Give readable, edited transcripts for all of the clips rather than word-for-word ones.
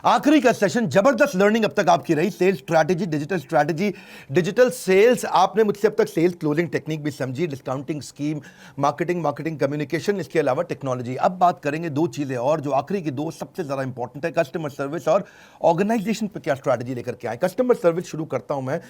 आखिरी का सेशन, जबरदस्त लर्निंग अब तक आपकी रही। Sales strategy, digital sales. आपने मुझसे अब तक सेल्स क्लोजिंग टेक्निक भी समझी, डिस्काउंटिंग स्कीम, मार्केटिंग कम्युनिकेशन, इसके अलावा टेक्नोलॉजी। अब बात करेंगे दो चीजें और, जो आखिरी की दो सबसे ज्यादा इंपॉर्टेंट है, कस्टमर सर्विस और ऑर्गेनाइजेशन पे क्या स्ट्रैटेजी लेकर के आए। कस्टमर सर्विस शुरू करता हूं मैं।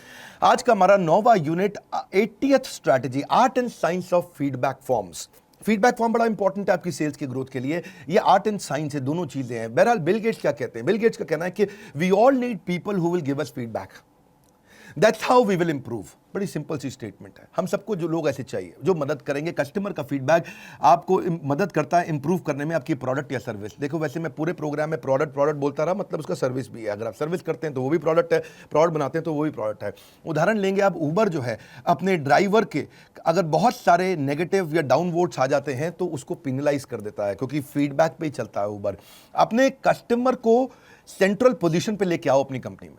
आज का हमारा 9वां unit, 80th strategy, art and science of feedback forms. Feedback form बड़ा इंपॉर्टेंट है आपकी सेल्स की ग्रोथ के लिए। ये आर्ट एंड साइंस है, दोनों चीजें हैं। बहरहाल बिल गेट्स क्या कहते हैं? बिल गेट्स का कहना है कि we all need people who will give us feedback, that's how we will improve. बड़ी सिंपल सी स्टेटमेंट है। हम सबको जो लोग ऐसे चाहिए जो मदद करेंगे। कस्टमर का फीडबैक आपको मदद करता है इंप्रूव करने में आपकी प्रोडक्ट या सर्विस। देखो, वैसे मैं पूरे प्रोग्राम में प्रोडक्ट बोलता रहा, मतलब उसका सर्विस भी है। अगर आप सर्विस करते हैं तो वो भी प्रोडक्ट है, प्रोडक्ट बनाते हैं तो वो भी प्रोडक्ट है। उदाहरण लेंगे आप, उबर जो है, अपने ड्राइवर के अगर बहुत सारे नेगेटिव या डाउन वोट्स आ जाते हैं तो उसको पिनलाइज कर देता है, क्योंकि फीडबैक पे ही चलता है उबर। अपने कस्टमर को सेंट्रल पोजीशन पे लेके आओ अपनी कंपनी में,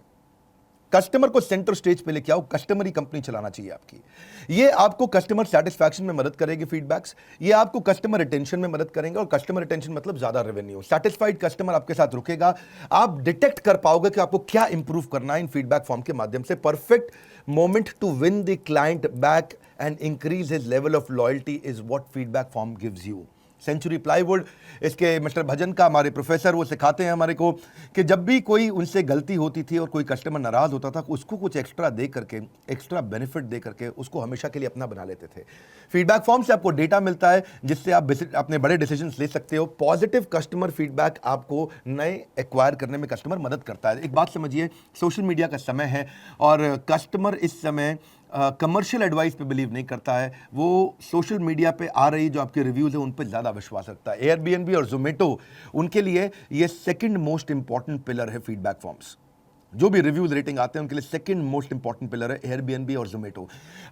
कस्टमर को सेंटर स्टेज पे लेके आओ। कस्टमर ही कंपनी चलाना चाहिए आपकी। ये आपको कस्टमर सेटिस्फैक्शन में मदद करेगी फीडबैक्स। ये आपको कस्टमर रिटेंशन में मदद करेंगे, और कस्टमर रिटेंशन मतलब ज्यादा रेवेन्यू। सेटिस्फाइड कस्टमर आपके साथ रुकेगा। आप डिटेक्ट कर पाओगे कि आपको क्या इंप्रूव करना है इन फीडबैक फॉर्म के माध्यम से। Perfect moment to win the client back and increase his level of loyalty is what feedback form gives you. Century plywood, इसके मिस्टर भजन का हमारे प्रोफेसर, वो सिखाते हैं हमारे को कि जब भी कोई उनसे गलती होती थी और कोई कस्टमर नाराज होता था, उसको कुछ एक्स्ट्रा दे करके, एक्स्ट्रा बेनिफिट दे करके उसको हमेशा के लिए अपना बना लेते थे। फीडबैक फॉर्म से आपको डेटा मिलता है जिससे आप अपने बड़े डिसीजंस ले सकते हो। पॉजिटिव कस्टमर फीडबैक आपको नए एक्वायर करने में कस्टमर मदद करता है। एक बात समझिए, सोशल मीडिया का समय है और कस्टमर इस समय कमर्शियल एडवाइस पे बिलीव नहीं करता है। वो सोशल मीडिया पे आ रही जो आपके रिव्यूज है उन पे ज़्यादा विश्वास रखता है। एयरबीएनबी और जोमेटो, उनके लिए ये सेकंड मोस्ट इंपॉर्टेंट पिलर है फीडबैक फॉर्म्स। जो भी रिव्यूज रेटिंग आते हैं उनके लिए सेकंड मोस्ट इंपॉर्टेंट पिलर है एयरबीएनबी और Zomato.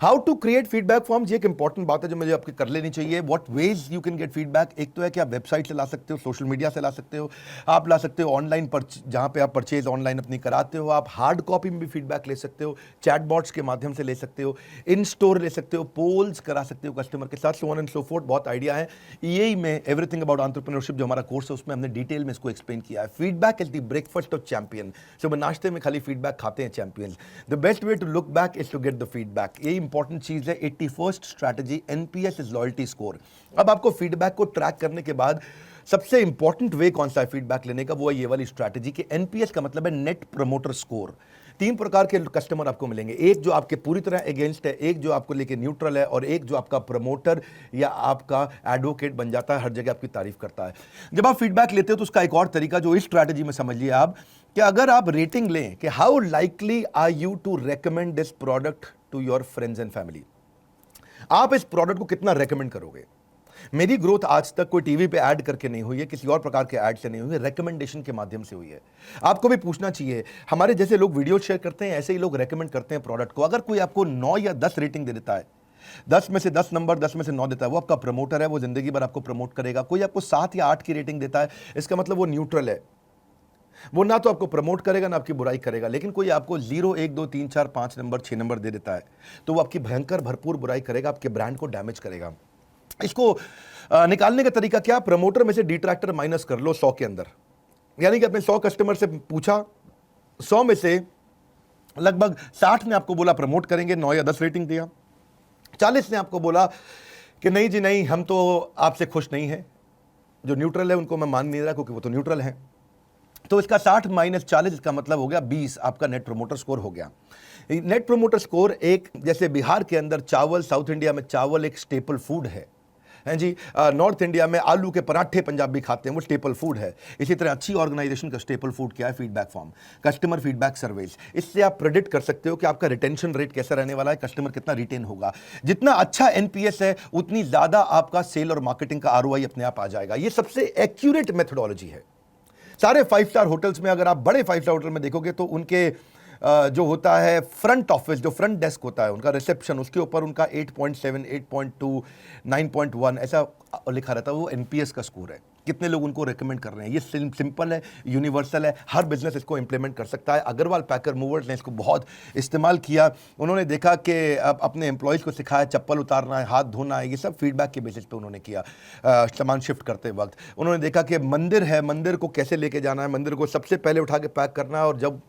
How to create feedback forms, ये एक इंपॉर्टेंट बात है जो मुझे आपके कर लेनी चाहिए। What ways you can get feedback. एक तो है कि आप वेबसाइट से ला सकते हो, सोशल मीडिया से ला सकते हो, आप ला सकते हो ऑनलाइन पर, जहां पे आप परचेज ऑनलाइन अपनी कराते हो। आप हार्ड कॉपी में भी फीडबैक ले सकते हो, चैटबॉट्स के माध्यम से ले सकते हो, इन स्टोर ले सकते हो, पोल्स करा सकते हो कस्टमर के साथ, so on and so fourth. बहुत आइडिया है। ईएई में एवरीथिंग अबाउट एंटरप्रेन्योरशिप जो हमारा कोर्स है उसमें हमने डिटेल में इसको एक्सप्लेन किया है। Feedback is the breakfast of champion. सुबह नाश्ते में खाली फीडबैक खाते हैं champions. The best way to look back is to get the feedback. ये इंपॉर्टेंट चीज है। 81st strategy, NPS is loyalty score. अब आपको फीडबैक को ट्रैक करने के बाद सबसे इंपॉर्टेंट वे कौन सा है फीडबैक लेने का, वो है ये वाली स्ट्रैटेजी की। एनपीएस का मतलब है नेट प्रमोटर स्कोर। 3 प्रकार के कस्टमर आपको मिलेंगे, एक जो आपके पूरी तरह अगेंस्ट है, एक जो आपको लेके न्यूट्रल है, और एक जो आपका प्रमोटर या आपका एडवोकेट बन जाता है, हर जगह आपकी तारीफ करता है। जब आप फीडबैक लेते हो तो उसका एक और तरीका जो इस स्ट्रैटेजी में समझ लिया आप, कि अगर आप रेटिंग लें कि how likely are you to recommend this product to your friends and family, आप इस प्रोडक्ट को कितना रेकमेंड करोगे। मेरी ग्रोथ आज तक कोई टीवी पे ऐड करके नहीं हुई है, किसी और प्रकार के ऐड से नहीं हुई है, रेकमेंडेशन के माध्यम से हुई है। आपको भी पूछना चाहिए, हमारे जैसे लोग वीडियो शेयर करते हैं, ऐसे ही लोग रेकमेंड करते हैं प्रोडक्ट को। अगर कोई आपको 9 या 10 रेटिंग दे देता है, 10 में से 10 नंबर, 10 में से 9 देता है, वो आपका प्रमोटर है, वो जिंदगी भर आपको प्रमोट करेगा। कोई आपको 7 या 8 की रेटिंग देता है, इसका मतलब वो न्यूट्रल है, वो ना तो आपको प्रमोट करेगा ना आपकी बुराई करेगा। लेकिन कोई आपको 0, 1, 2, 3, 4, 5 नंबर, 6 नंबर दे देता है, तो वो आपकी भयंकर भरपूर बुराई करेगा, आपके ब्रांड को डैमेज करेगा। इसको निकालने का तरीका क्या? प्रमोटर में से डिट्रैक्टर माइनस कर लो 100 के अंदर। यानी कि अपने 100 कस्टमर से पूछा, 100 में से लगभग 60 ने आपको बोला प्रमोट करेंगे, 9 या 10 रेटिंग दिया। 40 ने आपको बोला कि नहीं जी नहीं, हम तो आपसे खुश नहीं हैं। जो न्यूट्रल है उनको मैं मान नहीं रहा, क्योंकि वो तो न्यूट्रल है। तो इसका 60 माइनस 40 का मतलब हो गया 20, आपका नेट प्रमोटर स्कोर हो गया। नेट प्रमोटर स्कोर एक, जैसे बिहार के अंदर चावल, साउथ इंडिया में चावल एक स्टेपल फूड है जी। नॉर्थ इंडिया में आलू के पराठे पंजाबी खाते हैं, वो स्टेपल फूड है। इसी तरह अच्छी ऑर्गेनाइजेशन का स्टेपल फूड क्या है? Feedback form, customer feedback surveys. इससे आप प्रेडिक्ट कर सकते हो कि आपका रिटेंशन रेट कैसा रहने वाला है, कस्टमर कितना रिटेन होगा। जितना अच्छा एनपीएस है उतनी ज्यादा आपका सेल और मार्केटिंग का आरओआई अपने आप आ जाएगा। ये सबसे एक्यूरेट मेथोडोलॉजी है। सारे 5 स्टार होटल्स में, अगर आप बड़े 5 स्टार होटल में देखोगे तो उनके जो होता है फ्रंट ऑफिस, जो फ्रंट डेस्क होता है उनका, रिसेप्शन, उसके ऊपर उनका 8.7, 8.2, 9.1 ऐसा लिखा रहता है, वो एनपीएस का स्कोर है। कितने लोग उनको रेकमेंड कर रहे हैं। ये सिंपल है, यूनिवर्सल है, हर बिजनेस इसको इंप्लीमेंट कर सकता है। अग्रवाल पैकर मूवर्स ने इसको बहुत इस्तेमाल किया। उन्होंने देखा कि अब अपने एम्प्लॉयज़ को सिखाया चप्पल उतारना है, हाथ धोना है, ये सब फीडबैक के बेसिस पे उन्होंने किया। सामान शिफ्ट करते वक्त उन्होंने देखा कि मंदिर है, मंदिर को कैसे लेके जाना है, मंदिर को सबसे पहले उठा के पैक करना है, और जब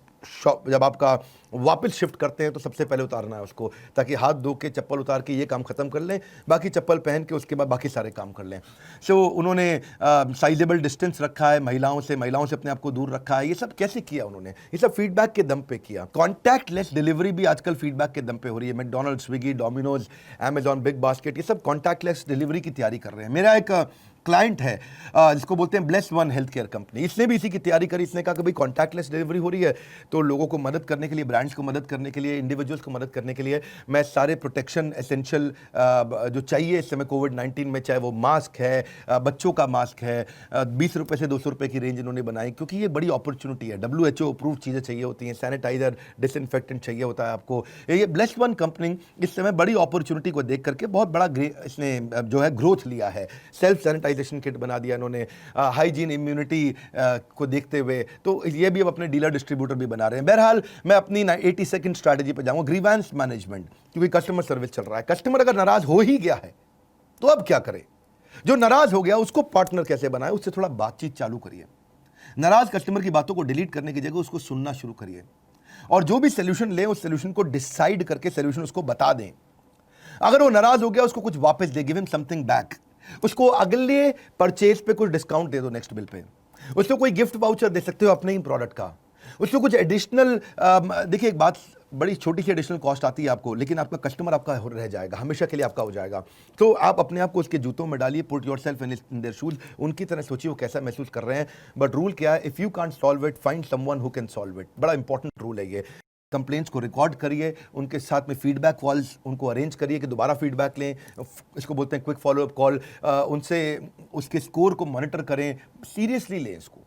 आपका वापस शिफ्ट करते हैं तो सबसे पहले उतारना है उसको, ताकि हाथ धो के चप्पल उतार के ये काम खत्म कर लें, बाकी चप्पल पहन के उसके बाद बाकी सारे काम कर लें। सो उन्होंने साइजेबल डिस्टेंस रखा है, महिलाओं से अपने आप को दूर रखा है। ये सब कैसे किया उन्होंने? ये सब फीडबैक के दम पे किया। कॉन्टैक्टलेस डिलीवरी भी आजकल फीडबैक के दम पे हो रही है। McDonald's, Swiggy, Domino's, Amazon, big basket, ये सब कॉन्टैक्टलेस डिलीवरी की तैयारी कर रहे हैं। मेरा एक क्लाइंट है जिसको बोलते हैं bless one health care company, इसने भी इसी की तैयारी करी। इसने कहा कि भाई कॉन्टैक्टलेस डिलीवरी हो रही है तो लोगों को मदद करने के लिए, ब्रांड्स को मदद करने के लिए, इंडिविजुअल्स को मदद करने के लिए मैं सारे प्रोटेक्शन एसेंशियल जो चाहिए इस समय कोविड-19 में, चाहे वो मास्क है, बच्चों का मास्क है, 20 रुपये से 200 रुपये की रेंज इन्होंने बनाई, क्योंकि ये बड़ी अपॉर्चुनिटी है। WHO अप्रूव चीज़ें चाहिए होती हैं, सैनिटाइजर, डिसइंफेक्टेंट चाहिए होता है आपको। ये ब्लेस वन कंपनी इस समय बड़ी अपॉर्चुनिटी को देख करके बहुत बड़ा इसने जो है ग्रोथ लिया है। सेल्फ सैनिटाइजेशन किट बना दिया इन्होंने, हाइजीन, इम्यूनिटी को देखते हुए, तो ये भी अब अपने डीलर डिस्ट्रीब्यूटर भी बना रहे हैं। बहरहाल मैं अपनी 80 सेकंड स्ट्रैटेजी पे जाऊंगा, ग्रीवेंस मैनेजमेंट, क्योंकि कस्टमर सर्विस चल रहा है। कस्टमर अगर नाराज हो ही गया है तो अब क्या करें? जो नाराज हो गया उसको पार्टनर कैसे बनाए? उससे थोड़ा बातचीत चालू करिए। नाराज कस्टमर की बातों को डिलीट करने की जगह उसको सुनना शुरू करिए, और जो भी सोल्यूशन ले उस सोल्यूशन को डिसाइड करके सोल्यूशन उसको बता दें। अगर वो नाराज हो गया उसको कुछ वापस दे, गिव हिम समथिंग बैक। उसको अगले परचेज पे कुछ डिस्काउंट दे दो, नेक्स्ट बिल पे उसको कोई गिफ्ट वाउचर दे सकते हो अपने ही प्रोडक्ट का। उसको कुछ एडिशनल, देखिए एक बात, बड़ी छोटी सी एडिशनल कॉस्ट आती है आपको, लेकिन आपका कस्टमर आपका रह जाएगा, हमेशा के लिए आपका हो जाएगा। तो आप अपने आप को उसके जूतों में डालिए, put yourself in their shoes, उनकी तरह सोचिए वो कैसा महसूस कर रहे हैं। बट रूल क्या है? If you can't solve it, find someone who can solve it. बड़ा इंपॉर्टेंट रूल है ये। कंप्लेंट्स को रिकॉर्ड करिए, उनके साथ में फीडबैक कॉल्स उनको अरेंज करिए कि दोबारा फीडबैक लें, इसको बोलते हैं क्विक फॉलोअप कॉल। उनसे उसके स्कोर को मॉनिटर करें, सीरियसली लें इसको,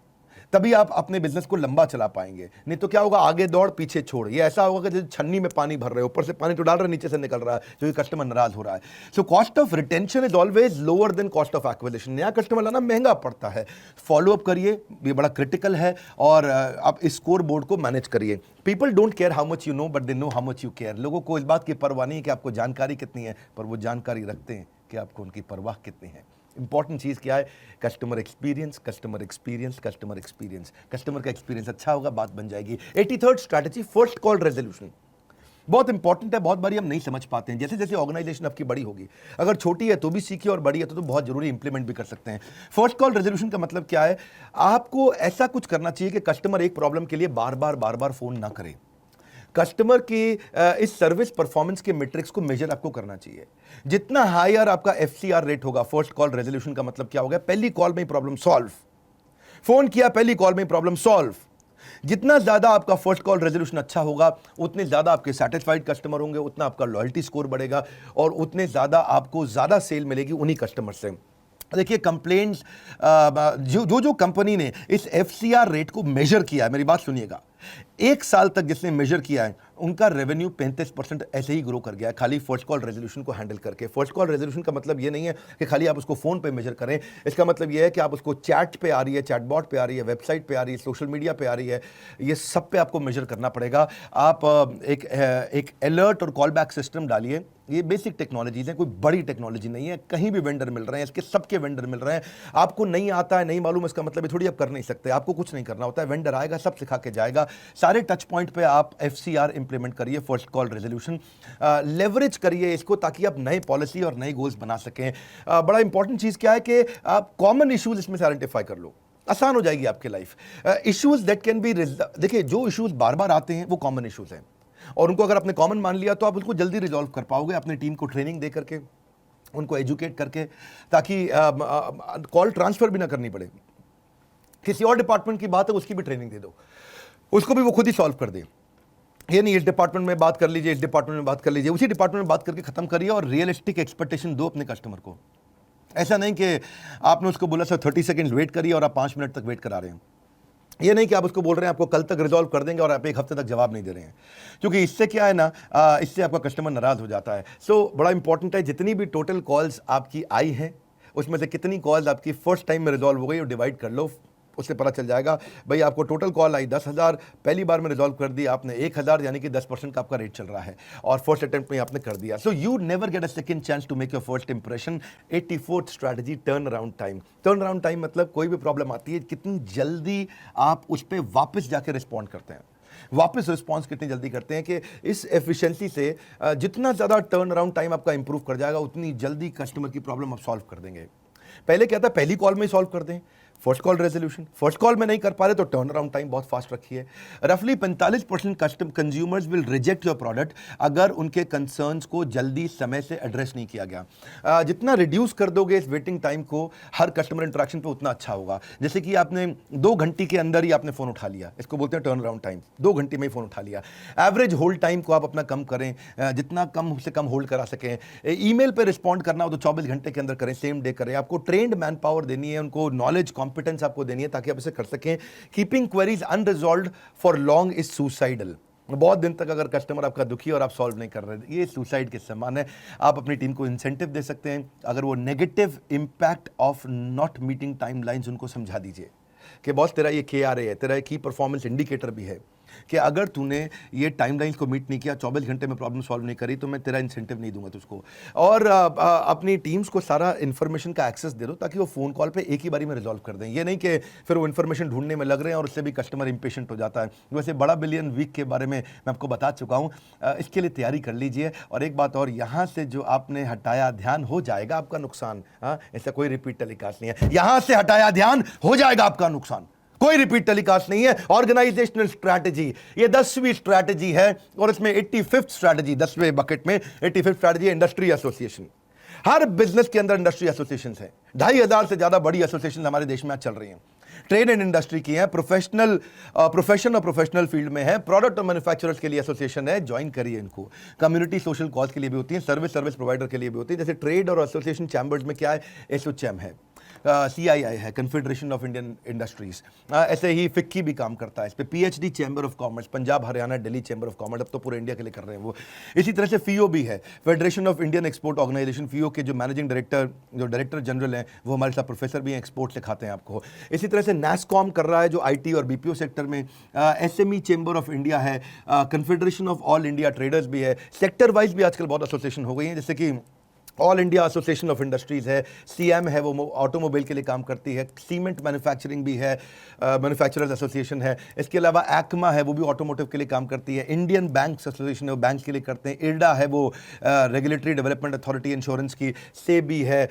तभी आप अपने बिजनेस को लंबा चला पाएंगे। नहीं तो क्या होगा? आगे दौड़ पीछे छोड़। ये ऐसा होगा कि जैसे छन्नी में पानी भर रहे हो, ऊपर से पानी तो डाल रहे हैं, नीचे से निकल रहा है, जो कस्टमर नाराज हो रहा है। So cost of retention is always lower than cost of acquisition. नया कस्टमर लाना महंगा पड़ता है। फॉलोअप करिए, ये बड़ा क्रिटिकल है, और आप इस स्कोर बोर्ड को मैनेज करिए। People don't care how much you know, but they know how much you care. लोगों को इस बात की परवाह नहीं है कि आपको जानकारी कितनी है, पर वो जानकारी रखते हैं कि आपको उनकी परवाह कितनी है। इंपॉर्टेंट चीज़ क्या है? Customer experience, customer experience, customer experience. Customer का एक्सपीरियंस अच्छा होगा, बात बन जाएगी। 83rd strategy, first call resolution, बहुत इंपॉर्टेंट है। बहुत बारी हम नहीं समझ पाते हैं। जैसे जैसे ऑर्गेनाइजेशन आपकी बड़ी होगी, अगर छोटी है तो भी सीखिए, और बड़ी है तो बहुत जरूरी इंप्लीमेंट भी कर सकते हैं। फर्स्ट कॉल रेजोल्यूशन का मतलब क्या है? आपको ऐसा कुछ करना चाहिए कि कस्टमर एक प्रॉब्लम के लिए बार बार फोन ना करे। कस्टमर की इस सर्विस परफॉर्मेंस के मैट्रिक्स को मेजर आपको करना चाहिए। जितना हायर आपका FCR रेट होगा, फर्स्ट कॉल रेजोल्यूशन का मतलब क्या होगा? पहली कॉल में ही प्रॉब्लम सॉल्व। फोन किया, पहली कॉल में ही प्रॉब्लम सॉल्व। जितना ज्यादा आपका फर्स्ट कॉल रेजोल्यूशन अच्छा होगा, उतने ज्यादा आपके सेटिस्फाइड कस्टमर होंगे, उतना आपका लॉयल्टी स्कोर बढ़ेगा, और उतने ज्यादा आपको ज्यादा सेल मिलेगी उन्हीं कस्टमर से। देखिए कंप्लेंट्स, जो कंपनी ने इस FCR रेट को मेजर किया है, मेरी बात सुनिएगा, 1 साल तक जिसने मेजर किया है, उनका रेवेन्यू 35% ऐसे ही ग्रो कर गया है, खाली फर्स्ट कॉल रेजोल्यूशन को हैंडल करके। फर्स्ट कॉल रेजोल्यूशन का मतलब ये नहीं है कि खाली आप उसको फोन पे मेजर करें। इसका मतलब ये है कि आप उसको चैट पे आ रही है, चैटबॉट पे आ रही है, वेबसाइट पे आ रही है, सोशल मीडिया पे आ रही है, ये सब पे आपको मेजर करना पड़ेगा। आप एक अलर्ट और कॉल बैक सिस्टम डालिए। ये बेसिक टेक्नोलॉजीज हैं, कोई बड़ी टेक्नोलॉजी नहीं है। कहीं भी वेंडर मिल रहे हैं, इसके सबके वेंडर मिल रहे हैं। आपको नहीं आता है, नहीं मालूम, इसका मतलब ये थोड़ी आप कर नहीं सकते। आपको कुछ नहीं करना होता है, वेंडर आएगा, सब सिखा के जाएगा। सारे टच पॉइंट पे आप FCR इंप्लीमेंट करिए, फर्स्ट कॉल रेजोल्यूशन। लेवरेज करिए इसको, ताकि आप नए पॉलिसी और नए गोल्स बना सकें। बड़ा इंपॉर्टेंट चीज़ क्या है कि आप कॉमन इश्यूज इसमें से आइडेंटिफाई कर लो, आसान हो जाएगी आपकी life. Issues that can be, देखिए जो इश्यूज बार बार आते हैं वो कॉमन इश्यूज हैं, और उनको अगर आपने कॉमन मान लिया तो आप उसको जल्दी रिजॉल्व कर पाओगे, अपनी टीम को ट्रेनिंग दे करके, उनको एजुकेट करके, ताकि कॉल ट्रांसफर भी ना करनी पड़े। किसी और डिपार्टमेंट की बात है, उसकी भी ट्रेनिंग दे दो, उसको भी वो खुद ही सॉल्व कर दे। ये नहीं इस डिपार्टमेंट में बात कर लीजिए, इस डिपार्टमेंट में बात कर लीजिए, उसी डिपार्टमेंट में बात करके खत्म करिए, और रियलिस्टिक एक्सपेक्टेशन दो अपने कस्टमर को। ऐसा नहीं कि आपने उसको बोला सर 30 सेकंड वेट करिए और आप 5 मिनट तक वेट करा रहे हैं। ये नहीं कि आप उसको बोल रहे हैं आपको कल तक रिजॉल्व कर देंगे और आप 1 हफ्ते तक जवाब नहीं दे रहे हैं, क्योंकि इससे क्या है ना, इससे आपका कस्टमर नाराज हो जाता है। सो बड़ा इंपॉर्टेंट है, जितनी भी टोटल कॉल्स आपकी आई हैं उसमें से कितनी कॉल्स आपकी फर्स्ट टाइम में रिजॉल्व हो गई और डिवाइड कर लो, उससे पता चल जाएगा। भाई आपको टोटल कॉल आई 10,000, पहली बार में रिजॉल्व कर दिया आपने 1,000, यानी कि 10% का आपका रेट चल रहा है और फर्स्ट अटेम्प्ट में आपने कर दिया। So you never get a second chance to make your first impression. 84th strategy, turn around time. Turn around time मतलब कोई भी प्रॉब्लम आती है कितनी जल्दी आप उस पर वापस जाके रिस्पॉन्ड करते हैं, वापस रिस्पॉन्स कितनी जल्दी करते हैं कि इस एफिशिएंसी से जितना ज़्यादा टर्न अराउंड टाइम आपका इंप्रूव कर जाएगा उतनी जल्दी कस्टमर की प्रॉब्लम आप सॉल्व कर देंगे। पहले क्या था, पहली कॉल में ही सॉल्व कर दें, first call resolution. First call में नहीं कर पा रहे तो टर्न अराउंड टाइम बहुत फास्ट रखिए। रफली 45% custom consumers will reject your product अगर उनके कंसर्न्स को जल्दी समय से एड्रेस नहीं किया गया। जितना रिड्यूस कर दोगे इस वेटिंग टाइम को हर कस्टमर इंटरेक्शन पे उतना अच्छा होगा। जैसे कि आपने 2 घंटे के अंदर ही आपने फ़ोन उठा लिया, इसको बोलते हैं टर्न अराउंड टाइम। 2 घंटे में ही फ़ोन उठा लिया। एवरेज होल्ड टाइम को आप अपना कम करें, जितना कम से कम होल्ड करा सकें। ईमेल पे रिस्पॉन्ड करना हो तो 24 घंटे के अंदर करें, सेम डे करें। आपको ट्रेंड मैन पावर देनी है, उनको नॉलेज कॉम्पिटेंस आपको देनी है ताकि आप इसे कर सकें। Keeping queries unresolved for long is suicidal. बहुत दिन तक अगर कस्टमर आपका दुखी और आप सॉल्व नहीं कर रहे, ये सुसाइड के समान है। आप अपनी टीम को इंसेंटिव दे सकते हैं। अगर वो negative impact of not meeting timelines उनको समझा दीजिए कि बॉस तेरा ये KRA है, तेरा की परफॉर्मेंस इंडिकेटर भी है कि अगर तूने ये टाइमलाइंस को मीट नहीं किया, 24 घंटे में प्रॉब्लम सॉल्व नहीं करी, तो मैं तेरा इंसेंटिव नहीं दूंगा तुझको। और अपनी टीम्स को सारा इन्फॉर्मेशन का एक्सेस दे दो ताकि वो फ़ोन कॉल पे एक ही बारी में रिजॉल्व कर दें। ये नहीं कि फिर वो इन्फॉर्मेशन ढूंढने में लग रहे हैं और उससे भी कस्टमर इंपेशेंट हो जाता है। वैसे बड़ा बिलियन वीक के बारे में मैं आपको बता चुका हूँ, इसके लिए तैयारी कर लीजिए। और एक बात और, यहाँ से जो आपने हटाया ध्यान, हो जाएगा आपका नुकसान। ऐसा कोई रिपीट टेलीकास्ट नहीं है, यहाँ से हटाया ध्यान हो जाएगा आपका नुकसान। कोई रिपीट टेलीकास्ट नहीं है। ऑर्गेनाइजेशनल स्ट्रैटेजी, ये 10वीं स्ट्रैटेजी है और इसमें 85th स्ट्रैटेजी, 10वें बकेट में 85th स्ट्रैटेजी है इंडस्ट्री एसोसिएशन। हर बिजनेस के अंदर इंडस्ट्री एसोसिएशन है। 2,500 से ज्यादा बड़ी एसोसिएशन हमारे देश में आज चल रही हैं। ट्रेड एंड इंडस्ट्री की है, प्रोफेशनल प्रोफेशन और प्रोफेशनल फील्ड में है, प्रोडक्ट और मैन्युफैक्चरर्स के लिए एसोसिएशन है, ज्वाइन करिए इनको। कम्युनिटी सोशल कॉज के लिए भी होती है, सर्विस प्रोवाइडर के लिए भी होती है। जैसे ट्रेड और एसोसिएशन चैम्बर्स में क्या है, एसोचैम है, CII है, कन्फेडरेशन ऑफ इंडियन इंडस्ट्रीज। ऐसे ही फिक्की भी काम करता है इस पर, PhD chamber of commerce, Punjab Haryana Delhi chamber of commerce, अब तो पूरे इंडिया के लिए कर रहे हैं वो। इसी तरह से FIO भी है, federation of Indian export organisation. FIO के जो मैनेजिंग डायरेक्टर, जो डायरेक्टर जनरल हैं, वो हमारे साथ प्रोफेसर भी हैं, एक्सपोर्ट सिखाते हैं आपको। इसी तरह से NASSCOM कर रहा है जो IT और BPO सेक्टर में। SME चैम्बर ऑफ इंडिया है, confederation of all India traders भी है। सेक्टर वाइज भी आजकल बहुत एसोसिएशन हो गई हैं, जैसे कि all India association of industries है, CM है, वो ऑटोमोबाइल के लिए काम करती है। सीमेंट मैन्युफैक्चरिंग भी है, मैन्युफैक्चरर्स एसोसिएशन है। इसके अलावा ACMA है, वो भी ऑटोमोटिव के लिए काम करती है। इंडियन बैंक्स एसोसिएशन है, वो बैंक के लिए करते हैं। IRDA है, वो रेगुलेटरी डेवलपमेंट अथॉरिटी इंश्योरेंस की। SEBI है,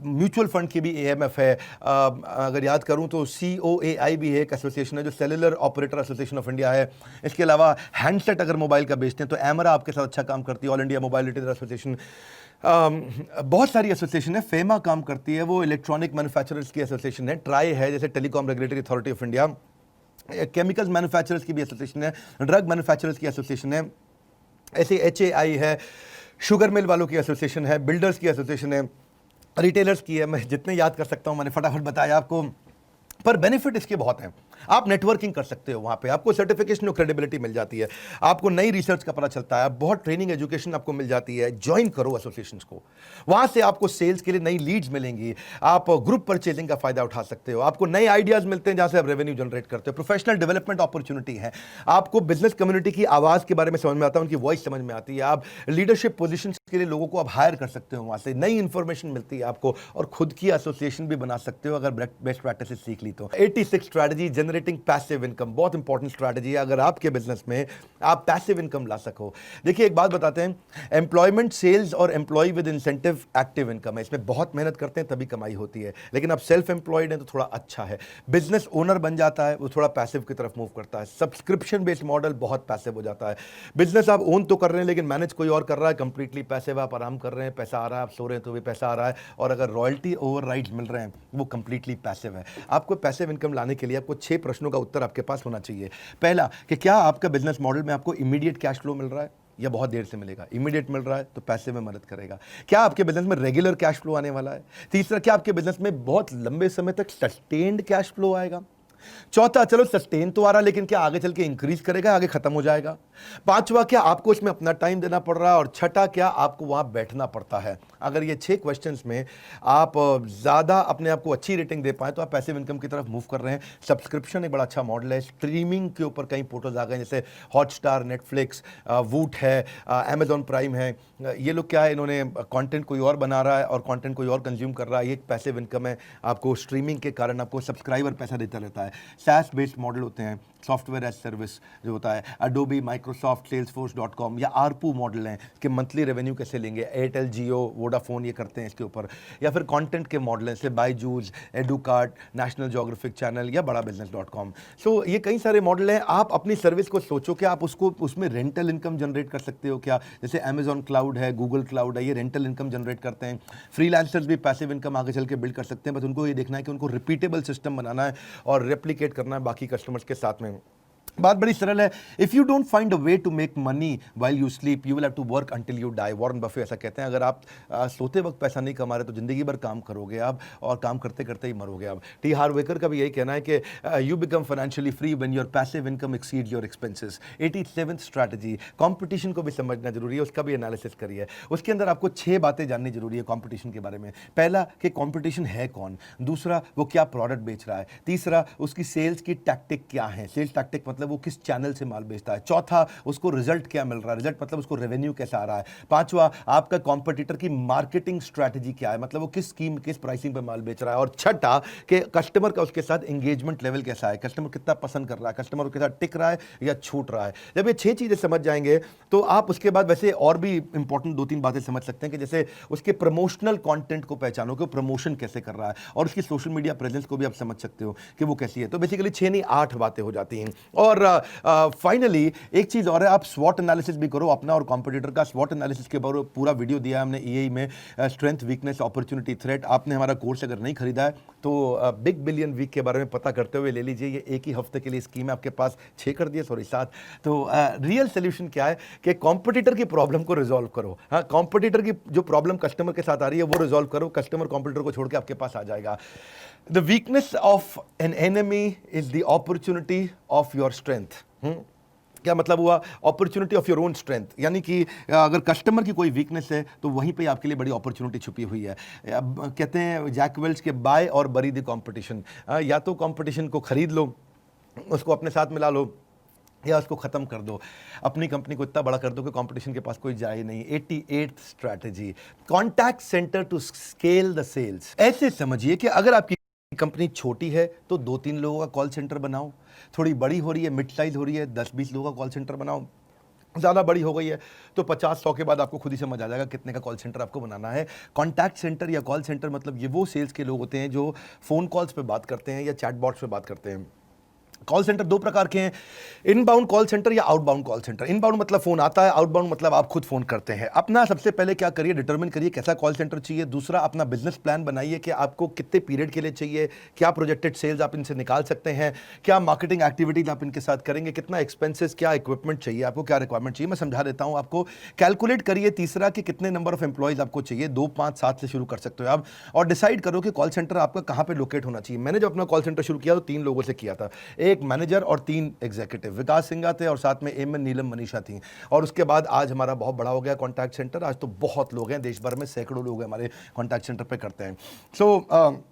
म्यूचुअल फंड की भी AMF है। अगर याद करूं तो COAI भी है, एक एसोसिएशन है जो cellular operator association of India है। इसके अलावा हैंडसेट अगर मोबाइल का बेचते हैं तो एमरा आपके साथ अच्छा काम करती है, all India mobile retailer association. बहुत सारी एसोसिएशन है। FEMA काम करती है, वो इलेक्ट्रॉनिक मैन्युफैक्चरर्स की एसोसिएशन है। ट्राई है, जैसे telecom regulatory authority of India. Chemicals manufacturers की भी एसोसिएशन है, ड्रग मैन्युफैक्चरर्स की एसोसिएशन है। ऐसे HAI है, शुगर मिल वालों की एसोसिएशन है, बिल्डर्स की एसोसिएशन है, रिटेलर्स की है। मैं जितने याद कर सकता हूँ मैंने फटाफट बताया आपको, पर बेनिफिट इसके बहुत हैं। आप नेटवर्किंग कर सकते हो वहाँ पे, आपको सर्टिफिकेशन और क्रेडिबिलिटी मिल जाती है, आपको नई रिसर्च का पता चलता है, बहुत ट्रेनिंग एजुकेशन आपको मिल जाती है। ज्वाइन करो एसोसिएशंस को, वहाँ से आपको सेल्स के लिए नई लीड्स मिलेंगी, आप ग्रुप परचेजिंग का फायदा उठा सकते हो, आपको नए आइडियाज़ मिलते हैं जहाँ से आप रेवेन्यू जनरेट करते हो, प्रोफेशनल डेवलपमेंट अपॉर्चुनिटी है, आपको बिजनेस कम्युनिटी की आवाज़ के बारे में समझ में आता है, उनकी वॉइस समझ में आती है, आप लीडरशिप पोजीशंस के लिए लोगों को आप हायर कर सकते हो, वहाँ से नई इंफॉर्मेशन मिलती है आपको, और खुद की एसोसिएशन भी बना सकते हो अगर बेस्ट प्रैक्टिसेस सीख ली तो। 86 स्ट्रैटेजी, जनरेटिंग पैसिव इनकम, बहुत इंपॉर्टेंट स्ट्रैटेजी है अगर आपके बिजनेस में आप पैसिव इनकम ला सको। देखिए एक बात बताते हैं, एम्प्लॉयमेंट, सेल्स और employ with incentive active income है, इसमें बहुत मेहनत करते हैं तभी कमाई होती है, लेकिन आप सेल्फ एम्प्लॉयड हैं तो थोड़ा अच्छा है। बिजनेस ओनर बन जाता है वो थोड़ा पैसिव की तरफ मूव करता है। सब्सक्रिप्शन बेस्ड मॉडल बहुत पैसिव हो जाता है। बिजनेस आप ओन तो कर रहे हैं लेकिन मैनेज कोई और कर रहा है, कंप्लीटली पैसिव। आप आराम कर रहे हैं, पैसा आ रहा है, आप सो रहे हैं तो भी पैसा आ रहा है, और अगर रॉयल्टी ओवरराइड्स मिल रहे हैं वो कंप्लीटली पैसिव है। आपको पैसिव इनकम लाने के लिए आपको 6 प्रश्नों का उत्तर आपके पास होना चाहिए। पहला, कि क्या आपका बिजनेस मॉडल में आपको इमीडिएट कैश फ्लो मिल रहा है या बहुत देर से मिलेगा? इमीडिएट मिल रहा है तो पैसे में मदद करेगा। क्या आपके बिजनेस में रेगुलर कैश फ्लो आने वाला है? तीसरा, क्या आपके बिजनेस में बहुत लंबे समय तक सस्टेन्ड कैश फ्लो आएगा? चौथा, चलो सस्टेन तो आ रहा, लेकिन क्या आगे चल के इंक्रीज करेगा, आगे खत्म हो जाएगा? पांचवा, क्या आपको इसमें अपना टाइम देना पड़ रहा है? और छठा, क्या आपको वहां बैठना पड़ता है? अगर ये 6 क्वेश्चंस में आप ज्यादा अपने आप को अच्छी रेटिंग दे पाए तो आप पैसिव इनकम की तरफ मूव कर रहे हैं। सब्सक्रिप्शन एक बड़ा अच्छा मॉडल है। स्ट्रीमिंग के ऊपर कई पोर्टल्स आ गए, जैसे हॉटस्टार, नेटफ्लिक्स, वूट है, अमेजॉन प्राइम है। ये लोग क्या है, इन्होंने कंटेंट कोई और बना रहा है और कंटेंट कोई और कंज्यूम कर रहा है, ये एक पैसिव इनकम है। आपको स्ट्रीमिंग के कारण आपको सब्सक्राइबर पैसा देता रहता है। SaaS बेस्ड मॉडल होते हैं, सॉफ्टवेयर एज सर्विस जो होता है, अडोबी, माइक्रोसॉफ्ट, सेल्सफोर्स.com, या आरपू मॉडल हैं कि मंथली रेवेन्यू कैसे लेंगे, एयरटेल, जियो, वोडाफोन ये करते हैं इसके ऊपर। या फिर कंटेंट के मॉडल हैं, जैसे बायजूस, एडुकार्ट, नेशनल ज्योग्राफिक चैनल या बड़ा बिजनेस.com। सो ये कई सारे मॉडल हैं। आप अपनी सर्विस को सोचो कि आप उसको उसमें रेंटल इनकम जनरेट कर सकते हो क्या? जैसे अमेजॉन क्लाउड है, गूगल क्लाउड है, ये रेंटल इनकम जनरेट करते हैं। फ्रीलांसर्स भी पैसिव इनकम आगे चल के बिल्ड कर सकते हैं, बस उनको ये देखना है कि उनको रिपीटेबल सिस्टम बनाना है और रेप्लिकेट करना है बाकी कस्टमर्स के साथ में। बात बड़ी सरल है। If you don't find a way to make money while you sleep, you will have to work until you die. Warren Buffett ऐसा कहते हैं, अगर आप सोते वक्त पैसा नहीं कमा रहे तो जिंदगी भर काम करोगे आप, और काम करते करते ही मरोगे आप। टी हार्वेकर का भी यही कहना है कि you become financially free when your passive income exceeds your expenses. 87th strategy, competition को भी समझना जरूरी है, उसका भी एनालिसिस करिए। उसके अंदर आपको 6 बातें जाननी जरूरी है कंपटीशन के बारे में। पहला, कि कंपटीशन है कौन। दूसरा, वो क्या प्रोडक्ट बेच रहा है। तीसरा, उसकी सेल्स की टैक्टिक क्या है। सेल्स टैक्टिक मतलब वो किस चैनल से माल बेचता है। चौथा, उसको रिजल्ट क्या मिल रहा है। रिजल्ट मतलब उसको रेवेन्यू कैसा आ रहा है। पांचवा, आपका कॉम्पिटिटर की मार्केटिंग स्ट्रैटेजी क्या है, मतलब वो किस स्कीम, किस प्राइसिंग पे माल बेच रहा है। और छठा, कि कस्टमर का उसके साथ एंगेजमेंट लेवल कैसा है, कस्टमर कितना पसंद कर रहा है, कस्टमर उसके साथ टिक रहा है या छूट रहा है। जब ये 6 चीजें समझ जाएंगे तो आप उसके बाद वैसे और भी इंपॉर्टेंट 2-3 बातें समझ सकते हैं, कि जैसे उसके प्रमोशनल कंटेंट को पहचानो कि प्रमोशन कैसे कर रहा है, और उसकी सोशल मीडिया प्रेजेंस को भी आप समझ सकते हो कि वो कैसी है। तो बेसिकली 6 नहीं 8 बातें हो जाती हैं। और फाइनली एक चीज और है, आप स्वॉट एनालिसिस भी करो अपना और कॉम्पिटिटर का। स्वॉट एनालिसिस के बारे में पूरा वीडियो दिया है हमने ईए में, स्ट्रेंथ, वीकनेस, अपॉर्चुनिटी, थ्रेट। आपने हमारा कोर्स अगर नहीं खरीदा है तो बिग बिलियन वीक के बारे में पता करते हुए ले लीजिए। ये एक ही हफ्ते के लिए स्कीम है, आपके पास 6 कर दिए, सॉरी 7। तो रियल सोल्यूशन क्या है कि कॉम्पिटिटर की प्रॉब्लम को रिजॉल्व करो। हाँ, कॉम्पिटिटर की जो प्रॉब्लम कस्टमर के साथ आ रही है वो रिजॉल्व करो, कस्टमर कॉम्पिटिटर को छोड़ के आपके पास आ जाएगा। The weakness of an enemy is the opportunity of your strength. क्या मतलब हुआ? Opportunity of your own strength, यानी कि अगर कस्टमर की कोई वीकनेस है तो वहीं पे आपके लिए बड़ी अपॉर्चुनिटी छुपी हुई है। अब कहते हैं जैक वेल्च के बाय और बरी द कंपटीशन। या तो कंपटीशन को खरीद लो, उसको अपने साथ मिला लो, या उसको खत्म कर दो। अपनी कंपनी को इतना बड़ा कर दो कि कंपटीशन के पास कोई जाए नहीं। 88th strategy, contact centre to scale the sales. ऐसे समझिए कि अगर आपकी कंपनी छोटी है तो 2-3 लोगों का कॉल सेंटर बनाओ, थोड़ी बड़ी हो रही है, मिड साइज हो रही है, 10-20 लोगों का कॉल सेंटर बनाओ, ज़्यादा बड़ी हो गई है तो 50-100 के बाद आपको खुद ही समझ आ जाएगा कितने का कॉल सेंटर आपको बनाना है। कॉन्टैक्ट सेंटर या कॉल सेंटर मतलब ये वो सेल्स के लोग होते हैं जो फ़ोन कॉल्स पे बात करते हैं या चैटबॉट्स पे बात करते हैं। कॉल सेंटर 2 प्रकार के हैं, इनबाउंड कॉल सेंटर या आउटबाउंड कॉल सेंटर। इनबाउंड मतलब फोन आता है, आउटबाउंड मतलब आप खुद फोन करते हैं। अपना सबसे पहले क्या करिए, डिटरमिन करिए कैसा कॉल सेंटर चाहिए। दूसरा, अपना बिजनेस प्लान बनाइए कि आपको कितने पीरियड के लिए चाहिए, क्या प्रोजेक्टेड सेल्स आप इनसे निकाल सकते हैं, क्या मार्केटिंग एक्टिविटीज आप इनके साथ करेंगे, कितना एक्सपेंसेस, क्या इक्विपमेंट चाहिए आपको, क्या रिक्वायरमेंट चाहिए। मैं समझा देता हूं आपको। कैलकुलेट करिए तीसरा कि कितने नंबर ऑफ एम्प्लॉयज आपको चाहिए, 2, 5, 7 से शुरू कर सकते हो आप। और डिसाइड करो कि कॉल सेंटर आपका कहां पे लोकेट होना चाहिए। मैंने जब अपना कॉल सेंटर शुरू किया तो 3 लोगों से किया था, एक मैनेजर और 3 एग्जीक्यूटिव, विकास सिंघा थे और साथ में एम एन नीलम मनीषा थी। और उसके बाद आज हमारा बहुत बड़ा हो गया कॉन्टैक्ट सेंटर। आज तो बहुत लोग हैं, देश भर में सैकड़ों लोग हमारे कॉन्टैक्ट सेंटर पे करते हैं। सो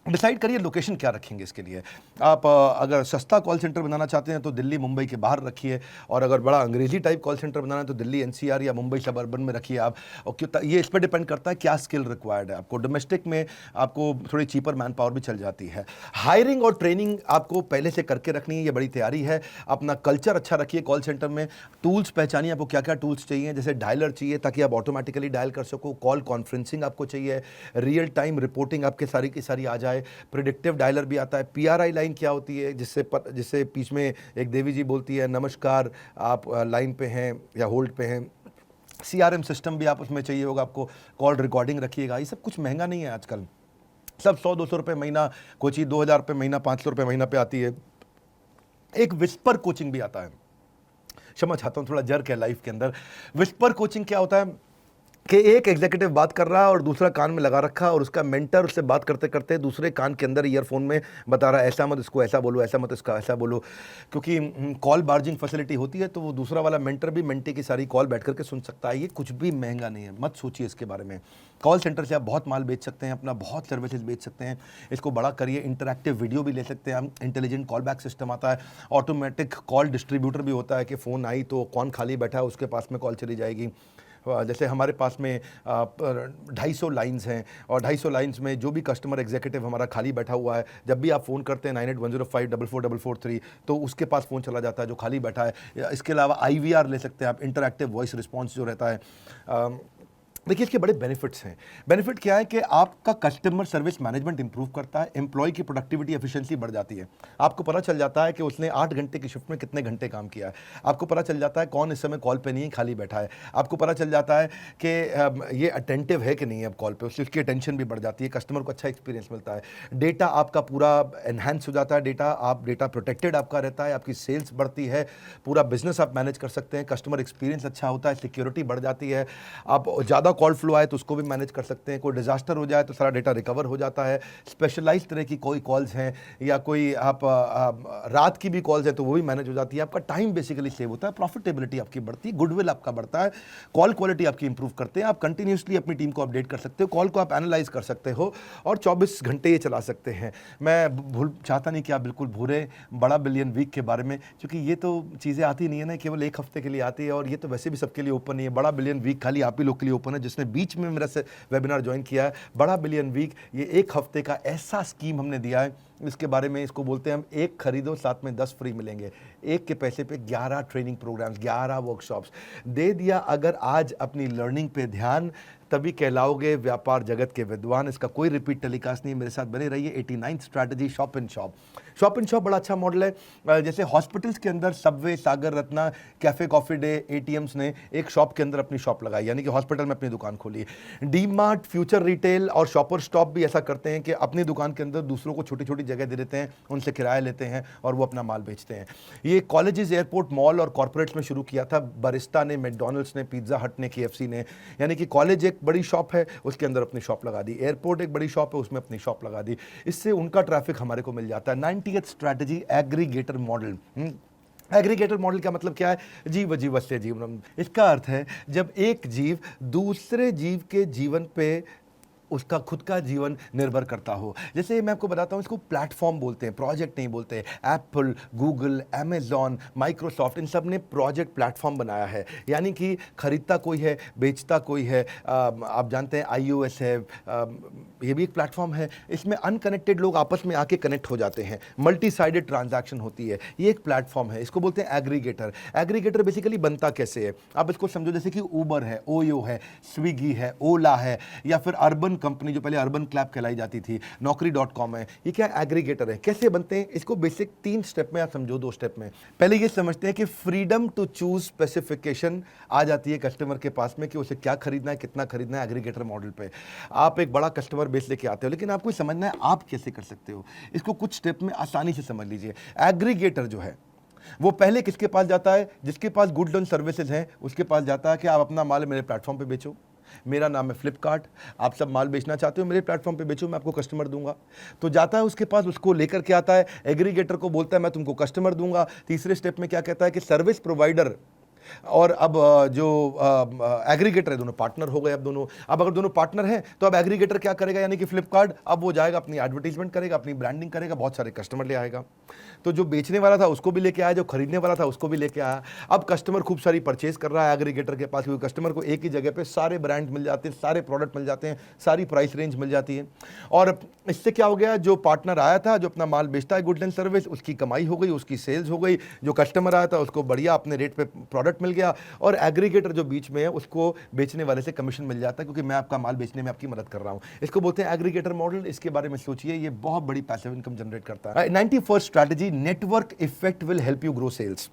डिसाइड करिए लोकेशन क्या रखेंगे इसके लिए। आप अगर सस्ता कॉल सेंटर बनाना चाहते हैं तो दिल्ली मुंबई के बाहर रखिए, और अगर बड़ा अंग्रेजी टाइप कॉल सेंटर बनाना है तो दिल्ली एनसीआर या मुंबई सबअर्बन में रखिए आप। और क्यों, ये इस पर डिपेंड करता है क्या स्किल रिक्वायर्ड है आपको। डोमेस्टिक में आपको थोड़ी चीपर मैन पावर भी चल जाती है। हायरिंग और ट्रेनिंग आपको पहले से करके रखनी है, ये बड़ी तैयारी है। अपना कल्चर अच्छा रखिए कॉल सेंटर में। टूल्स पहचानिए आपको क्या क्या टूल्स चाहिए, जैसे डायलर चाहिए ताकि आप ऑटोमेटिकली डायल कर सको, कॉल कॉन्फ्रेंसिंग आपको चाहिए, रियल टाइम रिपोर्टिंग आपके सारी की सारी आ जाए, प्रिडिक्टिव डायलर भी आता है। पीआरआई लाइन क्या होती है, जिससे बीच में एक देवी जी बोलती है नमस्कार, आप लाइन पे हैं या होल्ड पे हैं। सीआरएम सिस्टम भी आप उसमें चाहिए होगा आपको, कॉल रिकॉर्डिंग रखिएगा। ये सब कुछ महंगा नहीं है आजकल, सब 100-200 रुपये महीना, कोई चीज़ 2000 रुपये महीना, 500 रुपये महीना पे आती है। एक विस्पर कोचिंग भी आता है, क्षमा चाहता हूँ थोड़ा जर्क है लाइफ के अंदर। विस्पर कोचिंग क्या होता है, कि एक एग्जीक्यूटिव बात कर रहा है और दूसरा कान में लगा रखा और उसका मेंटर उससे बात करते करते दूसरे कान के अंदर ईयरफोन में बता रहा है ऐसा मत इसको ऐसा बोलो, ऐसा मत इसका ऐसा बोलो। क्योंकि कॉल बार्जिंग फैसिलिटी होती है तो वो दूसरा वाला मेंटर भी मेंटी की सारी कॉल बैठ करके सुन सकता है। ये कुछ भी महंगा नहीं है, मत सोचिए इसके बारे में। कॉल सेंटर से आप बहुत माल बेच सकते हैं, अपना बहुत सर्विसेज बेच सकते हैं। इसको बड़ा करिए, इंटरैक्टिव वीडियो भी ले सकते हैं हम, इंटेलिजेंट कॉल बैक सिस्टम आता है, ऑटोमेटिक कॉल डिस्ट्रीब्यूटर भी होता है कि फ़ोन आई तो कौन खाली बैठा है उसके पास में कॉल चली जाएगी। जैसे हमारे पास में 250 लाइंस हैं और 250 लाइंस में जो भी कस्टमर एग्जीक्यूटिव हमारा खाली बैठा हुआ है, जब भी आप फ़ोन करते हैं 9810544443 तो उसके पास फ़ोन चला जाता है जो खाली बैठा है। इसके अलावा IVR ले सकते हैं आप, इंटरैक्टिव वॉइस रिस्पॉन्स जो रहता है। देखिए इसके बड़े बेनिफिट्स हैं। बेनिफिट क्या है कि आपका कस्टमर सर्विस मैनेजमेंट इंप्रूव करता है, एम्प्लॉय की प्रोडक्टिविटी एफिशिएंसी बढ़ जाती है। आपको पता चल जाता है कि उसने 8 घंटे की शिफ्ट में कितने घंटे काम किया है। आपको पता चल जाता है कौन इस समय कॉल पे नहीं है, खाली बैठा है। आपको पता चल जाता है कि ये अटेंटिव है कि नहीं है अब कॉल पे, उसकी अटेंशन भी बढ़ जाती है, कस्टमर को अच्छा एक्सपीरियंस मिलता है। डेटा आपका पूरा एनहांस हो जाता है, डेटा प्रोटेक्टेड आपका रहता है, आपकी सेल्स बढ़ती है, पूरा बिजनेस आप मैनेज कर सकते हैं, कस्टमर एक्सपीरियंस अच्छा होता है, सिक्योरिटी बढ़ जाती है। आप ज़्यादा कॉल फ्लो आए तो उसको भी मैनेज कर सकते हैं, कोई डिजास्टर हो जाए तो सारा डेटा रिकवर हो जाता है। स्पेशलाइज्ड तरह की कोई कॉल्स हैं या कोई आप रात की भी कॉल्स हैं तो वो भी मैनेज हो जाती है। आपका टाइम बेसिकली सेव होता है, प्रॉफिटेबिलिटी आपकी बढ़ती है, गुडविल आपका बढ़ता है, कॉल क्वालिटी आपकी इंप्रूव करते हैं। आप कंटिन्यूसली अपनी टीम को अपडेट कर सकते हो, कॉल को आप एनालाइज कर सकते हो और 24 घंटे ये चला सकते हैं। मैं भूल चाहता नहीं कि आप बिल्कुल भूलें बड़ा बिलियन वीक के बारे में, क्योंकि ये तो चीज़ें आती नहीं है ना, केवल एक हफ्ते के लिए आती है और ये तो वैसे भी सबके लिए ओपन नहीं है। बड़ा बिलियन वीक खाली आप ही लोग के लिए ओपन है जिसने बीच में मेरा से वेबिनार ज्वाइन किया है। बड़ा बिलियन वीक ये एक हफ्ते का ऐसा स्कीम हमने दिया है, इसके बारे में इसको बोलते हैं हम एक खरीदो साथ में 10 फ्री मिलेंगे। एक के पैसे पे 11 ट्रेनिंग प्रोग्राम्स, 11 वर्कशॉप्स दे दिया। अगर आज अपनी लर्निंग पे ध्यान, तभी कहलाओगे व्यापार जगत के विद्वान। इसका कोई रिपीट टेलीकास्ट नहीं, मेरे साथ बने रहिए। 89th strategy shop in shop. Shop in shop बड़ा अच्छा मॉडल है। जैसे हॉस्पिटल्स के अंदर Subway, Sagar Ratna, Cafe Coffee Day, ATMs ने एक शॉप के अंदर अपनी शॉप लगाई, यानी कि हॉस्पिटल में अपनी दुकान खोली। डी मार्ट, फ्यूचर रिटेल और शॉपर स्टॉप भी ऐसा करते हैं कि अपनी दुकान के अंदर दूसरों को छोटी छोटी जगह दे देते हैं, उनसे किराया लेते हैं और वो अपना माल बेचते हैं। ये कॉलेजेस, एयरपोर्ट, मॉल और कॉर्पोरेट्स में शुरू किया था। बरिस्ता ने, मैकडॉनल्ड्स ने, पिज्जा हट ने, KFC ने। यानी कि कॉलेज एक बड़ी शॉप है, उसके अंदर अपनी शॉप लगा दी। एयरपोर्ट एक बड़ी शॉप है, उसमें अपनी शॉप लगा दी। इससे उनका ट्रैफिक हमारे को मिल जाता है। 90th strategy aggregator model. Aggregator model का मतलब क्या है? जीव जीवस्य जीवनम। इसका अर्थ है जब एक जीव दूसरे जीव के जीवन पे उसका खुद का जीवन निर्भर करता हो। जैसे मैं आपको बताता हूँ, इसको प्लेटफॉर्म बोलते हैं, प्रोजेक्ट नहीं बोलते। एप्पल, गूगल, अमेजॉन, माइक्रोसॉफ्ट, इन सब ने प्रोजेक्ट प्लेटफॉर्म बनाया है। यानी कि खरीदता कोई है, बेचता कोई है। आप जानते हैं iOS है, ये भी एक प्लेटफॉर्म है। इसमें अनकनेक्टेड लोग आपस में आके कनेक्ट हो जाते हैं, मल्टी साइडेड ट्रांजैक्शन होती है। ये एक प्लेटफॉर्म है, इसको बोलते हैं एग्रीगेटर। एग्रीगेटर बेसिकली बनता कैसे है? आप इसको समझो जैसे कि उबर है, ओयो है, स्विगी है, ओला है, या फिर अर्बन कंपनी जो पहले अर्बन क्लैब कहलाई जाती थी, Naukri.com है। ये क्या एग्रीगेटर है? कैसे बनते हैं? इसको बेसिक 3 स्टेप में आप समझो, 2 स्टेप में। पहले ये समझते हैं कि फ्रीडम टू चूज स्पेसिफिकेशन आ जाती है कस्टमर के पास में कि उसे क्या खरीदना है, कितना खरीदना है। एग्रीगेटर मॉडल पे आप एक बड़ा कस्टमर बेस लेके आते हो, लेकिन आपको समझना है आप कैसे कर सकते हो। इसको कुछ स्टेप में आसानी से समझ लीजिए। एग्रीगेटर जो है वो पहले किसके पास जाता है? जिसके पास गुड्स एंड सर्विसेज हैं उसके पास जाता है कि आप अपना माल मेरे प्लेटफॉर्म पे बेचो। मेरा नाम है फ्लिपकार्ट, आप सब माल बेचना चाहते हो, मेरे प्लेटफॉर्म पे बेचो, मैं आपको कस्टमर दूंगा। तो जाता है उसके पास, उसको लेकर के आता है, एग्रीगेटर को बोलता है मैं तुमको कस्टमर दूंगा। तीसरे स्टेप में क्या कहता है कि सर्विस प्रोवाइडर और अब जो एग्रीगेटर है, दोनों पार्टनर हो गए। अब दोनों, अब अगर दोनों पार्टनर हैं तो अब एग्रीगेटर क्या करेगा, यानी कि फ्लिपकार्ट, अब वो जाएगा अपनी एडवर्टीजमेंट करेगा, अपनी ब्रांडिंग करेगा, बहुत सारे कस्टमर ले आएगा। तो जो बेचने वाला था उसको भी लेके आया, जो खरीदने वाला था उसको भी लेके आया। अब कस्टमर खूब सारी परचेज कर रहा है एग्रीगेटर के पास, क्योंकि कस्टमर को एक ही जगह पे सारे ब्रांड मिल जाते हैं, सारे प्रोडक्ट मिल जाते हैं, सारी प्राइस रेंज मिल जाती है। और इससे क्या हो गया, जो पार्टनर आया था, जो अपना माल बेचता है गुड एंड सर्विस, उसकी कमाई हो गई, उसकी सेल्स हो गई। जो कस्टमर आया था उसको बढ़िया अपने रेट पे प्रोडक्ट मिल गया। और एग्रीगेटर जो बीच में है उसको बेचने वाले से कमीशन मिल जाता है, क्योंकि मैं आपका माल बेचने में आपकी मदद कर रहा हूं। इसको बोलते हैं एग्रीगेटर मॉडल। इसके बारे में सोचिए, ये बहुत बड़ी पैसिव इनकम जनरेट करता है। 91st strategy, network effect will help you grow sales.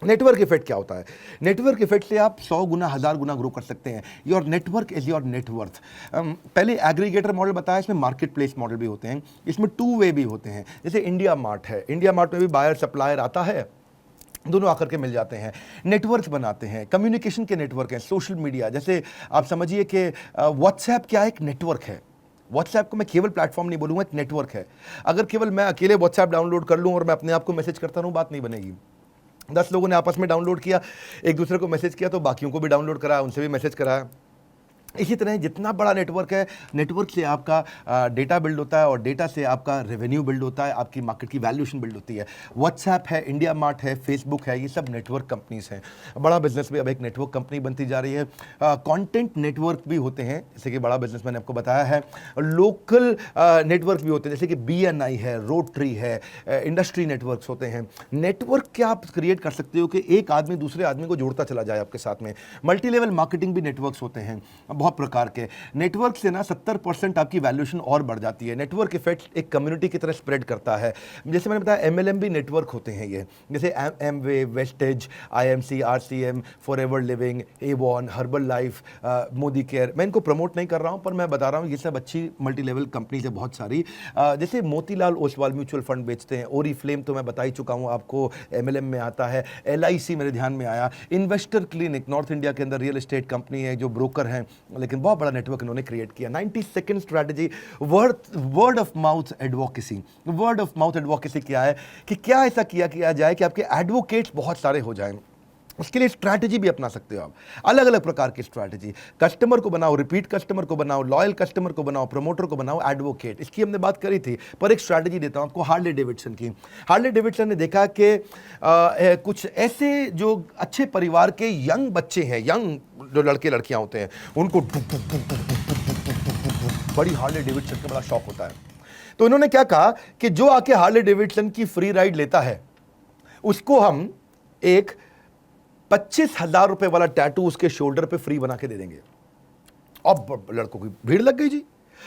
Network effect क्या होता है? नेटवर्क इफेक्ट से आप 100 गुना, 1000 गुना ग्रो कर सकते हैं। Your network is your net worth. पहले एग्रीगेटर मॉडल बताया, इसमें मार्केट प्लेस मॉडल भी होते हैं, इसमें 2 वे भी होते हैं। जैसे इंडिया मार्ट है, इंडिया मार्ट में भी बायर सप्लायर आता है, दोनों आकर के मिल जाते हैं, नेटवर्क बनाते हैं, कम्युनिकेशन के नेटवर्क हैं, सोशल मीडिया, जैसे आप समझिए कि व्हाट्सएप क्या एक नेटवर्क है। व्हाट्सएप को मैं केवल प्लेटफॉर्म नहीं बोलूँगा, एक नेटवर्क है। अगर केवल मैं अकेले व्हाट्सएप डाउनलोड कर लूँ और मैं अपने आप को मैसेज करता रहूँ, बात नहीं बनेगी। 10 लोगों ने आपस में डाउनलोड किया, एक दूसरे को मैसेज किया, तो बाकियों को भी डाउनलोड कराया, उनसे भी मैसेज कराया। इसी तरह जितना बड़ा नेटवर्क है, नेटवर्क से आपका डेटा बिल्ड होता है और डेटा से आपका रेवेन्यू बिल्ड होता है, आपकी मार्केट की वैल्यूएशन बिल्ड होती है। व्हाट्सएप है, इंडिया मार्ट है, फेसबुक है, ये सब नेटवर्क कंपनीज हैं। बड़ा बिजनेस भी अब एक नेटवर्क कंपनी बनती जा रही है। कंटेंट नेटवर्क भी होते हैं, जैसे कि बड़ा बिजनेस मैंने आपको बताया है। लोकल नेटवर्क भी होते हैं, जैसे कि BNI है, रोटरी है, इंडस्ट्री नेटवर्क्स होते हैं। नेटवर्क क्या आप क्रिएट कर सकते हो कि एक आदमी दूसरे आदमी को जोड़ता चला जाए आपके साथ में। मल्टी लेवल मार्केटिंग भी नेटवर्क्स होते हैं, बहुत प्रकार के। नेटवर्क से ना 70% आपकी वैल्यूएशन और बढ़ जाती है। नेटवर्क इफेक्ट एक कम्युनिटी की तरह स्प्रेड करता है। जैसे मैंने बताया MLM भी नेटवर्क होते हैं ये, जैसे Amway, wastage, IMC, RCM, forever living, Avon, herbal life, Modi care. मैं इनको प्रमोट नहीं कर रहा हूं, पर मैं बता रहा हूं ये सब अच्छी मल्टी लेवल कंपनीज है बहुत सारी। जैसे मोतीलाल ओसवाल म्यूचुअल फंड बेचते हैं, ओरीफ्लेम तो मैं बता ही चुका हूं आपको, MLM में आता है। LIC मेरे ध्यान में आया। इन्वेस्टर क्लिनिक नॉर्थ इंडिया के अंदर रियल एस्टेट कंपनी है, जो ब्रोकर हैं, लेकिन बहुत बड़ा नेटवर्क इन्होंने क्रिएट किया। 92nd strategy, word of mouth advocacy. Word of mouth advocacy क्या है कि क्या ऐसा किया जाए कि आपके एडवोकेट्स बहुत सारे हो जाएं। उसके लिए स्ट्रैटेजी भी अपना सकते हो आप, अलग अलग प्रकार की स्ट्रैटेजी। कस्टमर को बनाओ, रिपीट कस्टमर को बनाओ, लॉयल कस्टमर को बनाओ, प्रमोटर को बनाओ, एडवोकेट। इसकी हमने बात करी थी, पर एक स्ट्रैटेजी देता हूं आपको हार्ले डेविडसन की। हार्ले डेविडसन ने देखा कि कुछ ऐसे जो अच्छे परिवार के यंग बच्चे हैं, यंग जो लड़के लड़कियां होते हैं, उनको बड़ी हार्ले डेविडसन का बड़ा शौक होता है। तो इन्होंने क्या कहा कि जो आके हार्ले डेविडसन की फ्री राइड लेता है, उसको हम एक 25,000 रुपए वाला टैटू उसके शोल्डर पे फ्री बना के दे देंगे। अब लड़कों की भीड़ लग गई जी,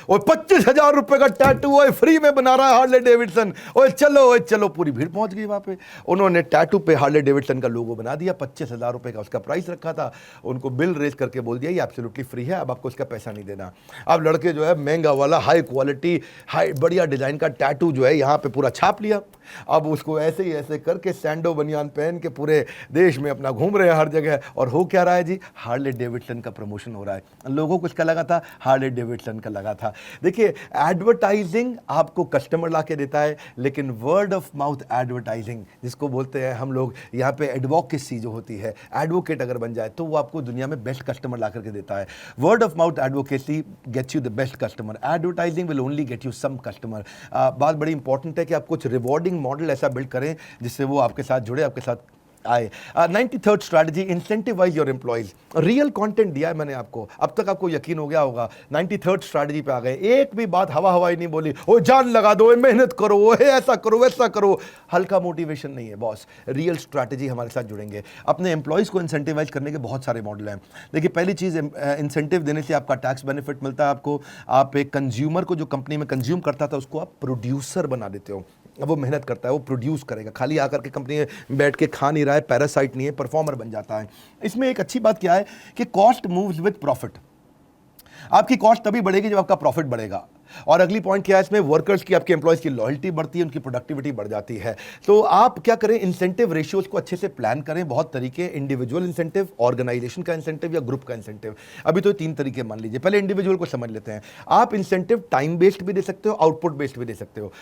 और 25,000 रुपए का टैटू ओए फ्री में बना रहा है हार्ले डेविडसन, ओए चलो, पूरी भीड़ पहुंच गई वहां पे। उन्होंने टैटू पे हार्ले डेविडसन का लोगो बना दिया, 25,000 रुपए का उसका प्राइस रखा था। उनको बिल रेज करके बोल दिया ये एब्सोल्युटली फ्री है, अब आपको इसका पैसा नहीं देना। अब लड़के जो है महंगा वाला, हाई क्वालिटी, हाई बढ़िया डिजाइन का टैटू जो है यहाँ पे पूरा छाप लिया। अब उसको ऐसे ही ऐसे करके सैंडो बनियान पहन के पूरे देश में अपना घूम रहे हैं हर जगह। और हो क्या रहा है जी, हार्ले डेविडसन का प्रमोशन हो रहा है। लोगों को इसका लगा था, हार्ले डेविडसन का लगा था। देखिए, एडवर्टाइजिंग आपको कस्टमर ला के देता है, लेकिन वर्ड ऑफ माउथ एडवर्टाइजिंग, जिसको बोलते हैं हम लोग यहाँ पे एडवोकेसी जो होती है, एडवोकेट अगर बन जाए तो वो आपको दुनिया में बेस्ट कस्टमर ला करके देता है। Word of mouth advocacy gets you the best customer, advertising will only get you some customer. बात बड़ी इंपॉर्टेंट है कि आप कुछ रिवॉर्डिंग मॉडल ऐसा बिल्ड करें जिससे वो आपके साथ जुड़े, आपके साथ आए। 93rd strategy, incentivise your employees. Real content दिया है मैंने आपको, अब तक आपको यकीन हो गया होगा। 93rd स्ट्रैटेजी पे आ गए, एक भी बात हवा ही नहीं बोली, ओ जान लगा दो, मेहनत करो, ओ ऐसा करो वैसा करो। हल्का मोटिवेशन नहीं है बॉस, रियल स्ट्रैटेजी हमारे साथ जुड़ेंगे। अपने एम्प्लॉइज को इंसेंटिवाइज करने के बहुत सारे मॉडल हैं। देखिए, पहली चीज, इंसेंटिव देने से आपका टैक्स बेनिफिट मिलता है आपको। आप एक कंज्यूमर को जो कंपनी में कंज्यूम करता था उसको आप प्रोड्यूसर बना देते हो। अब वो मेहनत करता है, वो प्रोड्यूस करेगा, खाली आकर के कंपनी में बैठ के खा नहीं रहा है, पैरासाइट नहीं है, परफॉर्मर बन जाता है। इसमें एक अच्छी बात क्या है कि कॉस्ट मूव्स विद प्रॉफिट। आपकी कॉस्ट तभी बढ़ेगी जब आपका प्रॉफिट बढ़ेगा। और अगली पॉइंट क्या है इसमें, वर्कर्स की, आपके एम्प्लॉयज की लॉयल्टी बढ़ती है, उनकी प्रोडक्टिविटी बढ़ जाती है। तो आप क्या करें, इंसेंटिव रेशियोज को अच्छे से प्लान करें। बहुत तरीके, इंडिविजुअल इंसेंटिव, ऑर्गेनाइजेशन का इंसेंटिव या ग्रुप का इंसेंटिव। अभी तो 3 तरीके मान लीजिए। पहले इंडिविजुअल को समझ लेते हैं। आप इंसेंटिव टाइम बेस्ड भी दे सकते हो, आउटपुट बेस्ड भी दे सकते हो।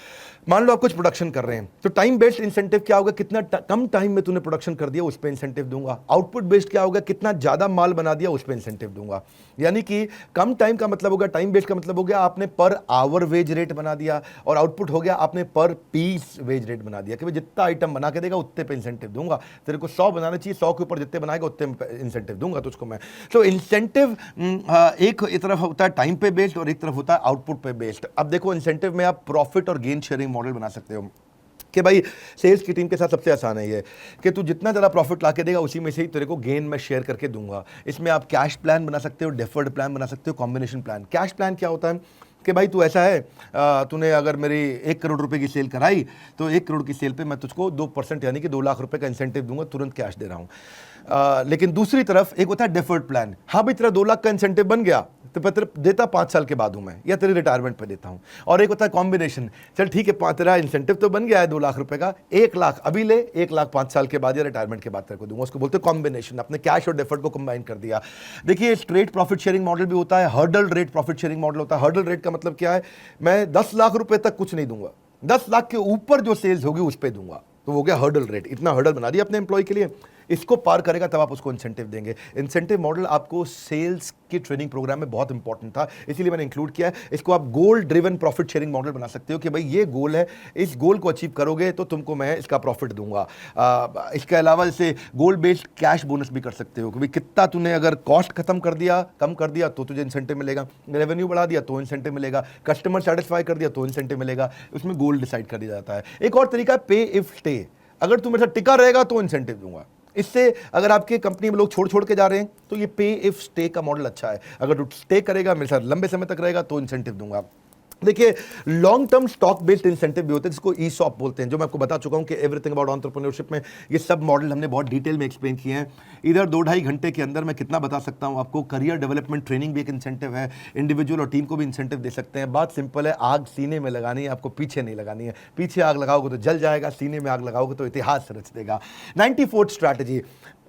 मान लो आप कुछ प्रोडक्शन कर रहे हैं, तो टाइम बेस्ड इंसेंटिव क्या होगा, कितना कम टाइम में तूने प्रोडक्शन कर दिया उस पर इंसेंटिव दूंगा। आउटपुट बेस्ड क्या होगा, कितना ज्यादा माल बना दिया उस पर इंसेंटिव दूंगा। यानी कि कम टाइम का मतलब होगा, टाइम बेस्ड का मतलब हो गया आपने पर आवर वेज रेट बना दिया, और आउटपुट हो गया आपने पर पीस वेज रेट बना दिया कि भाई जितना आइटम बना के देगा उतने पे इंसेंटिव दूंगा। तेरे को 100 बनाना चाहिए, 100 के ऊपर जितने बनाएगा उतने इंसेंटिव दूंगा तुझको मैं। तो इंसेंटिव एक तरफ होता है टाइम पे बेस्ड और एक तरफ होता है आउटपुट पे बेस्ड। अब देखो, इंसेंटिव में आप प्रॉफिट और गेन शेयरिंग मॉडल बना सकते हो कि भाई सेल्स की टीम के साथ सबसे आसान है ये कि तू जितना ज़्यादा प्रॉफिट ला के देगा उसी में से ही तेरे को गेन मैं शेयर करके दूंगा। इसमें आप कैश प्लान बना सकते हो, डेफर्ड प्लान बना सकते हो, कॉम्बिनेशन प्लान। कैश प्लान क्या होता है कि भाई तू ऐसा है, तूने अगर मेरी 1 करोड़ रुपए की सेल कराई तो 1 करोड़ की सेल पे मैं तुझको 2% यानी कि 2 लाख रुपए का इंसेंटिव दूंगा, तुरंत कैश दे रहा हूँ। लेकिन दूसरी तरफ एक होता है डेफर्ड प्लान। हाँ भाई, तेरा 2 लाख का इंसेंटिव बन गया, तो पत्र देता 5 साल के बाद हूं मैं, या तेरी रिटायरमेंट पे देता हूं। और एक होता है कॉम्बिनेशन, चल ठीक है तेरा इंसेंटिव तो बन गया है 2 लाख रुपए का, 1 लाख अभी ले, 1 लाख 5 साल के बाद या रिटायरमेंट के बाद तेरे को दूंगा। उसको बोलते हैं कॉम्बिनेशन, अपने कैश और डेफर्ड को कंबाइन कर दिया। देखिए स्ट्रेट प्रॉफिट शेयरिंग मॉडल भी होता है, hurdle rate profit sharing model होता है। हर्डल रेट का मतलब क्या है, मैं 10 लाख रुपए तक कुछ नहीं दूंगा, 10 लाख के ऊपर जो सेल्स होगी उस पर दूंगा, तो वो गया हर्डल रेट। इतना हर्डल बना दिया अपने एम्प्लॉय के लिए, इसको पार करेगा तब आप उसको इंसेंटिव देंगे। इंसेंटिव मॉडल आपको सेल्स की ट्रेनिंग प्रोग्राम में बहुत इंपॉर्टेंट था, इसीलिए मैंने इंक्लूड किया है इसको। आप गोल ड्रिवन प्रॉफिट शेयरिंग मॉडल बना सकते हो कि भाई ये गोल है, इस गोल को अचीव करोगे तो तुमको मैं इसका प्रॉफिट दूंगा। इसके अलावा इसे गोल बेस्ड कैश बोनस भी कर सकते हो कि भाई कितना तूने अगर कॉस्ट खत्म कर दिया, कम कर दिया तो तुझे इंसेंटिव मिलेगा, रेवेन्यू बढ़ा दिया तो इंसेंटिव मिलेगा, कस्टमर सेटिस्फाई कर दिया तो इंसेंटिव मिलेगा। उसमें गोल डिसाइड कर दिया जाता है। एक और तरीका है पे इफ स्टे, अगर तू मेरे साथ टिका रहेगा तो इंसेंटिव दूंगा। इससे अगर आपके कंपनी में लोग छोड़ के जा रहे हैं तो ये पे इफ स्टे का मॉडल अच्छा है, अगर तू स्टे करेगा मेरे साथ लंबे समय तक रहेगा तो इंसेंटिव दूंगा। देखिए long term stock based incentive भी होते हैं जिसको ईसॉप बोलते हैं, जो मैं आपको बता चुका हूं कि एवरीथिंग अबाउट एंटरप्रेन्योरशिप में ये सब मॉडल हमने बहुत डिटेल में एक्सप्लेन किए हैं। इधर 2-2.5 घंटे के अंदर मैं कितना बता सकता हूं आपको। करियर डेवलपमेंट ट्रेनिंग भी एक इंसेंटिव है, इंडिविजुअल और टीम को भी इंसेंटिव दे सकते हैं। बात सिंपल है, आग सीने में लगानी है, आपको पीछे नहीं लगानी है। पीछे आग लगाओगे तो जल जाएगा, सीने में आग लगाओगे तो इतिहास रच देगा। 94th स्ट्रैटेजी,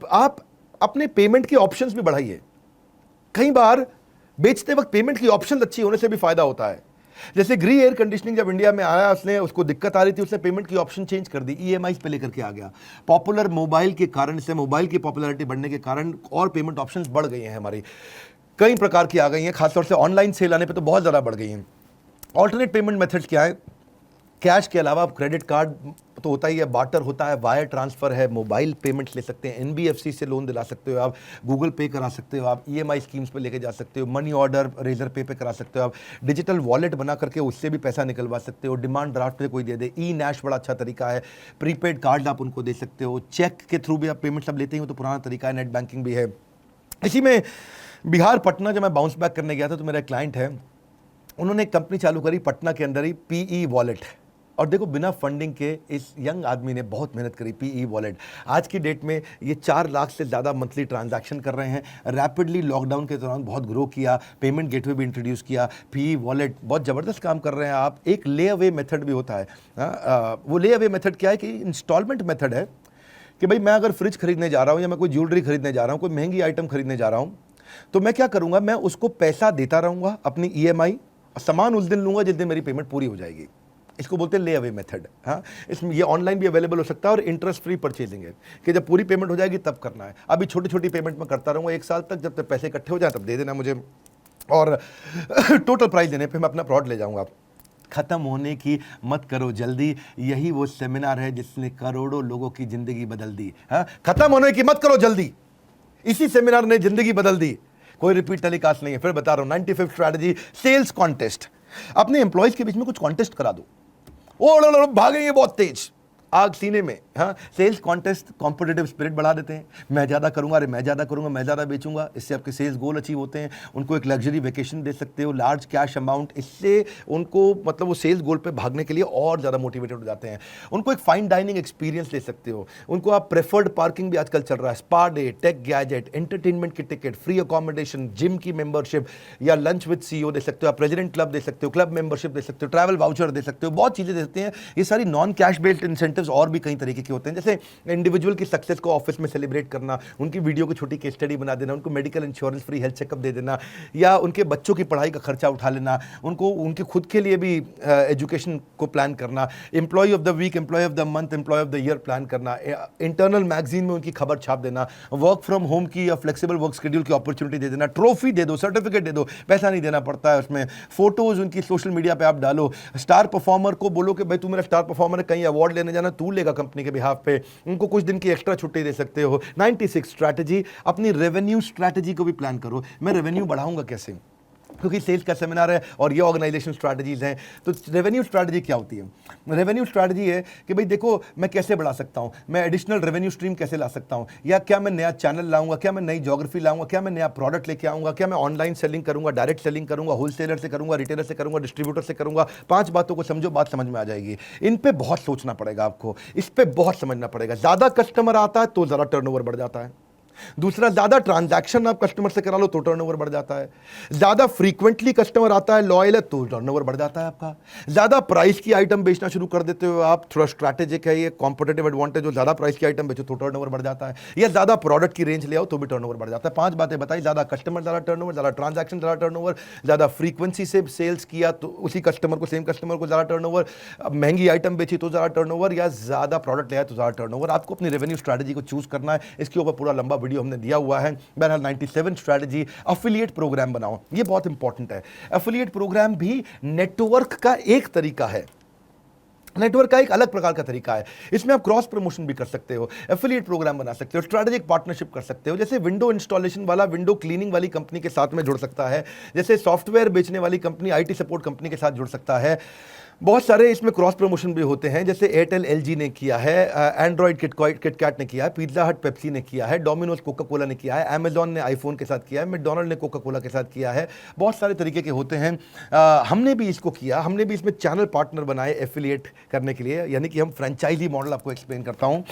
आप अपने पेमेंट के ऑप्शंस भी बढ़ाइए। कई बार बेचते वक्त पेमेंट की ऑप्शन अच्छी होने से भी फायदा होता है। जैसे ग्री एयर कंडीशनिंग जब इंडिया में आया, उसको दिक्कत आ रही थी, उसने पेमेंट की ऑप्शन चेंज कर दी, ईएमआई पे लेकर के आ गया। पॉपुलर मोबाइल के कारण से, मोबाइल की पॉपुलैरिटी बढ़ने के कारण और पेमेंट ऑप्शंस बढ़ गई हैं हमारी, कई प्रकार की आ गई हैं, खासतौर से ऑनलाइन सेल आने पे तो बहुत ज़्यादा बढ़ गई हैं। ऑल्टरनेट पेमेंट मेथड्स क्या है, कैश के अलावा क्रेडिट कार्ड तो होता ही है, बार्टर होता है, वायर ट्रांसफर है, मोबाइल पेमेंट्स ले सकते हैं, एनबीएफसी से लोन दिला सकते हो आप, गूगल पे करा सकते हो आप, ईएमआई स्कीम्स पे लेके जा सकते हो, मनी ऑर्डर रेजर पे करा सकते हो आप, डिजिटल वॉलेट बना करके उससे भी पैसा निकलवा सकते हो, डिमांड ड्राफ्ट से कोई दे दे, ई नैश बड़ा अच्छा तरीका है, प्रीपेड कार्ड आप उनको दे सकते हो, चेक के थ्रू भी आप पेमेंट सब लेते हो तो पुराना तरीका है, नेट बैंकिंग भी है। इसी में बिहार पटना जब मैं बाउंस बैक करने गया था तो मेरा क्लाइंट है, उन्होंने एक कंपनी चालू करी पटना के अंदर ही, पीई वॉलेट। और देखो बिना फंडिंग के इस यंग आदमी ने बहुत मेहनत करी, पीई वॉलेट। आज की डेट में ये 4 लाख से ज़्यादा मंथली ट्रांजैक्शन कर रहे हैं। रैपिडली लॉकडाउन के दौरान बहुत ग्रो किया, पेमेंट गेटवे भी इंट्रोड्यूस किया, पीई वॉलेट बहुत ज़बरदस्त काम कर रहे हैं आप। एक ले अवे मेथड भी होता है, वो ले अवे मेथड क्या है कि इंस्टॉलमेंट मेथड है कि भाई मैं अगर फ्रिज खरीदने जा रहा हूँ या मैं कोई ज्वेलरी खरीदने जा रहा हूँ, कोई महंगी आइटम खरीदने जा रहा हूँ, तो मैं क्या करूँगा, मैं उसको पैसा देता रहूँगा अपनी ईएमआई, सामान उस दिन लूँगा जिस दिन मेरी पेमेंट पूरी हो जाएगी। इसको बोलते हैं ले अवे मेथड। हाँ, इसमें ये ऑनलाइन भी अवेलेबल हो सकता है और इंटरेस्ट फ्री परचेजिंग है कि जब पूरी पेमेंट हो जाएगी तब करना है। अभी छोटी छोटी पेमेंट में करता रहूँगा 1 साल तक, जब तक पैसे इकट्ठे हो जाए तब दे देना मुझे, और टोटल प्राइस देने पे मैं अपना प्रोडक्ट ले जाऊँगा। खत्म होने की मत करो जल्दी, यही वो सेमिनार है जिसने करोड़ों लोगों की जिंदगी बदल दी। हाँ, खत्म होने की मत करो जल्दी, इसी सेमिनार ने जिंदगी बदल दी। कोई रिपीट टेलीकास्ट नहीं है, फिर बता रहा हूं। 95th strategy, sales contest. अपने एम्प्लॉयज के बीच में कुछ कॉन्टेस्ट करा दो, ओ भागेंगे बहुत तेज, आग सीने में। हाँ, सेल्स कॉन्टेस्ट कॉम्पिटिटिव स्पिरिट बढ़ा देते हैं, मैं ज़्यादा करूंगा, अरे मैं ज़्यादा करूंगा, मैं ज़्यादा बेचूंगा, इससे आपके सेल्स गोल अचीव होते हैं। उनको एक लग्जरी वेकेशन दे सकते हो, लार्ज कैश अमाउंट, इससे उनको मतलब वो सेल्स गोल पे भागने के लिए और ज़्यादा मोटिवेटेड हो जाते हैं। उनको एक फाइन डाइनिंग एक्सपीरियंस दे सकते हो, उनको आप प्रेफर्ड पार्किंग भी आजकल चल रहा है, spa day, tech gadget, entertainment की टिकट, फ्री अकोमोडेशन, जिम की मेंबरशिप या लंच विद सीईओ दे सकते हो आप, प्रेसिडेंट क्लब दे सकते हो, क्लब मेंबरशिप दे सकते हो, ट्रैवल वाउचर दे सकते हो, बहुत चीज़ें देते हैं। ये सारी नॉन कैश बेस्ड इंसेंटिव्स और भी कई तरीके के होते हैं, जैसे इंडिविजुअल की सक्सेस को ऑफिस में सेलिब्रेट करना, उनकी वीडियो की छोटी केस स्टडी बना देना, उनको medical insurance free health checkup दे देना, या उनके बच्चों की पढ़ाई का खर्चा उठा लेना, उनको उनके खुद के लिए भी एजुकेशन को प्लान करना, employee of the week, employee of the month, employee of the year plan करना, इंटरनल मैगजीन में उनकी खबर छाप देना, वर्क फ्रॉम होम की या फ्लेक्सिबल वर्क शेड्यूल की अपॉर्चुनिटी दे देना, ट्रॉफी दे दो, सर्टिफिकेट दे दो, पैसा नहीं देना पड़ता है उसमें, फोटोज उनकी सोशल मीडिया पे आप डालो, स्टार परफॉर्मर को बोलो कि भाई तू मेरा स्टार परफॉर्मर है, कहीं अवार्ड लेने जाना तू लेगा कंपनी के बिहाफ पे, उनको कुछ दिन की एक्स्ट्रा छुट्टी दे सकते हो। 96 स्ट्रैटेजी, अपनी रेवेन्यू स्ट्रैटेजी को भी प्लान करो, मैं रेवेन्यू बढ़ाऊंगा कैसे, क्योंकि सेल्स का सेमिनार है और ये ऑर्गेनाइजेशन स्ट्रैटेजीज हैं। तो रेवेन्यू स्ट्रैटेजी क्या होती है? रेवेन्यू स्ट्रैटेजी है कि भाई देखो मैं कैसे बढ़ा सकता हूं, मैं एडिशनल रेवेन्यू स्ट्रीम कैसे ला सकता हूं, या क्या मैं नया चैनल लाऊंगा, क्या मैं नई ज्योग्राफी लाऊंगा, क्या मैं नया प्रोडक्ट लेके आऊंगा, क्या मैं ऑनलाइन सेलिंग करूंगा, डायरेक्ट सेलिंग करूंगा, होलसेलर से करूंगा, रिटेलर से करूंगा, डिस्ट्रीब्यूटर से करूंगा। 5 बातों को समझो, बात समझ में आ जाएगी। इन पे बहुत सोचना पड़ेगा आपको, इस पे बहुत समझना पड़ेगा। ज्यादा कस्टमर आता है तो ज़रा टर्नओवर बढ़ जाता है, दूसरा, ज़्यादा ट्रांजैक्शन आप कस्टमर से करा लो तो टर्नओवर बढ़ जाता है। ज़्यादा फ्रीक्वेंटली कस्टमर आता है, लॉयल है, तो टर्नओवर बढ़ जाता है आपका। ज़्यादा प्राइस की आइटम बेचना शुरू कर देते हो आप, थोड़ा स्ट्रैटेजिक है ये, कॉम्पिटेटिव एडवांटेज, जो ज़्यादा प्राइस की आइटम बेचो तो टर्नओवर बढ़ जाता है। या ज़्यादा प्रोडक्ट की रेंज ले आओ तो भी टर्नओवर बढ़ जाता है। 5 बातें बताई, ज़्यादा कस्टमर ज़्यादा टर्नओवर, ज़्यादा ट्रांजैक्शन ज़्यादा टर्नओवर, ज़्यादा फ्रीक्वेंसी से सेल्स किया तो उसी कस्टमर को, सेम कस्टमर को ज़्यादा टर्नओवर, महंगी आइटम बेची तो ज़्यादा टर्नओवर, या ज़्यादा प्रोडक्ट ले आए तो ज़्यादा टर्नओवर। आपको अपनी रेवेन्यू स्ट्रैटेजी को चूज करना है। इसके ऊपर पूरा लंबा वीडियो हमने दिया हुआ है। बहरहाल 97 स्ट्रैटेजी, एफिलिएट प्रोग्राम बनाओ, ये बहुत इंपॉर्टेंट है। एफिलिएट प्रोग्राम भी नेटवर्क का एक तरीका है, नेटवर्क का एक अलग प्रकार का तरीका है। इसमें आप क्रॉस प्रमोशन भी कर सकते हो, एफिलिएट प्रोग्राम बना सकते हो, स्ट्रैटेजिक पार्टनरशिप कर सकते हो। जैसे विंडो इंस्टॉलेशन वाला विंडो क्लीनिंग वाली कंपनी के साथ में जुड़ सकता है, जैसे सॉफ्टवेयर बेचने वाली कंपनी आईटी सपोर्ट कंपनी के साथ जुड़ सकता है। बहुत सारे इसमें क्रॉस प्रमोशन भी होते हैं, जैसे एयरटेल एलजी ने किया है, एंड्रॉइड किटकैट ने किया है, पिज्जा हट पेप्सी ने किया है, डोमिनोज कोका कोला ने किया है, अमेजॉन ने आईफोन के साथ किया है, मैकडॉनल्ड ने कोका कोला के साथ किया है। बहुत सारे तरीके के होते हैं। हमने भी इसको किया, हमने भी इसमें चैनल पार्टनर बनाए एफिलिएट करने के लिए, यानी कि हम फ्रेंचाइजी मॉडल आपको एक्सप्लेन करता हूँ।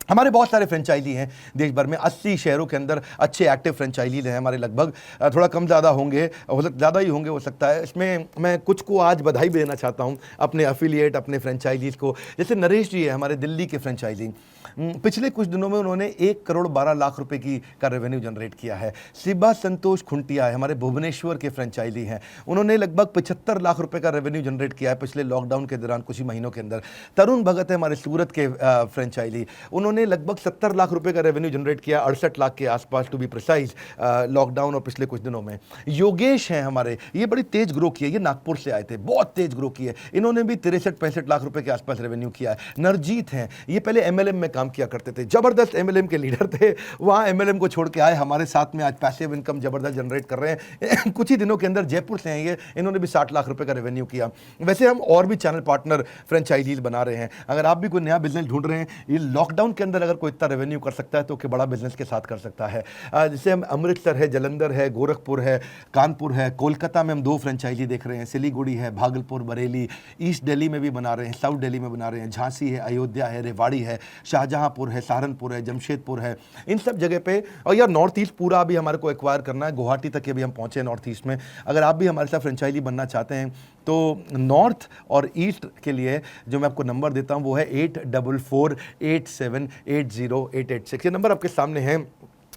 हमारे बहुत सारे फ्रेंचाइजी हैं देश भर में, 80 शहरों के अंदर अच्छे एक्टिव फ्रेंचाइजीज हैं हमारे, लगभग थोड़ा कम ज़्यादा होंगे, ज़्यादा ही होंगे हो सकता है। इसमें मैं कुछ को आज बधाई भी देना चाहता हूं, अपने एफिलिएट, अपने फ्रेंचाइजीज़ को। जैसे नरेश जी है हमारे दिल्ली के फ्रेंचाइजी, पिछले कुछ दिनों में उन्होंने 1 करोड़ 12 लाख रुपए का रेवेन्यू जनरेट किया है। शिबा संतोष खुंटिया है हमारे भुवनेश्वर के फ्रेंचाइजी हैं, उन्होंने लगभग 75 लाख रुपए का रेवेन्यू जनरेट किया है पिछले लॉकडाउन के दौरान कुछ ही महीनों के अंदर। तरुण भगत है हमारे सूरत के फ्रेंचाइजी, उन्होंने लगभग 70 लाख रुपए का रेवेन्यू जनरेट किया, 68 लाख के आसपास टू बी प्रिसाइज, लॉकडाउन और पिछले कुछ दिनों में। योगेश हैं हमारे, ये बड़ी तेज ग्रो की है, ये नागपुर से आए थे, बहुत तेज ग्रो की है, इन्होंने भी 63-65 लाख रुपए के आसपास रेवेन्यू किया है। नरजीत हैं, ये पहले एमएलएम में काम किया करते थे, जबरदस्त एमएलएम के लीडर थे, वहां एमएलएम को छोड़ के आए, हमारे साथ में आज पैसिव इनकम जबरदस्त जनरेट कर रहे हैं। कुछ ही दिनों के अंदर जयपुर से हैं ये, इन्होंने भी 60 लाख रुपए का रेवेन्यू किया। वैसे हम और भी चैनल पार्टनर फ्रेंचाइजीज बना रहे हैं। अगर आप भी कोई नया बिजनेस ढूंढ रहे हैं, ये लॉकडाउन के अंदर अगर कोई इतना रेवेन्यू कर सकता है तो कि बड़ा बिजनेस के साथ कर सकता है। जैसे हम अमृतसर है, जलंधर है, गोरखपुर है, कानपुर है, कोलकाता में हम 2 फ्रेंचाइजी देख रहे हैं, सिलीगुड़ी है, भागलपुर, बरेली, ईस्ट दिल्ली में भी बना रहे हैं, साउथ दिल्ली में बना रहे हैं, झांसी है, अयोध्या है, रेवाड़ी है, शाहजहांपुर है, सहारनपुर है, जमशेदपुर है, इन सब जगह पे। और यार नॉर्थ ईस्ट पूरा भी हमारे को एक्वायर करना है, गुवाहाटी तक भी हम पहुंचे नॉर्थ ईस्ट में। अगर आप भी हमारे साथ फ्रेंचाइजी बनना चाहते हैं तो नॉर्थ और ईस्ट के लिए जो मैं आपको नंबर देता हूं वो है 8448780886। ये नंबर आपके सामने है,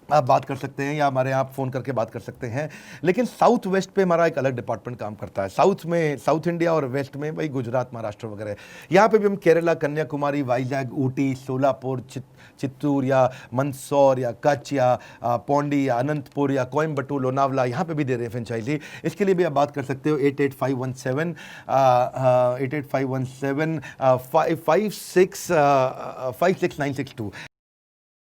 आप बात कर सकते हैं या हमारे आप फ़ोन करके बात कर सकते हैं। लेकिन साउथ वेस्ट पे हमारा एक अलग डिपार्टमेंट काम करता है। साउथ में, साउथ इंडिया और वेस्ट में भाई गुजरात, महाराष्ट्र वगैरह, यहाँ पे भी हम केरला, कन्याकुमारी, वाइजैग, ऊटी, सोलापुर, चित्तूर या मंदसौर या कच्छ या पौंडी या अनंतपुर या कोयम्बटूर, लोनावला, यहाँ पे भी दे रहे हैं फ्रेंचाइजी। इसके लिए भी आप बात कर सकते हो 8851 56962।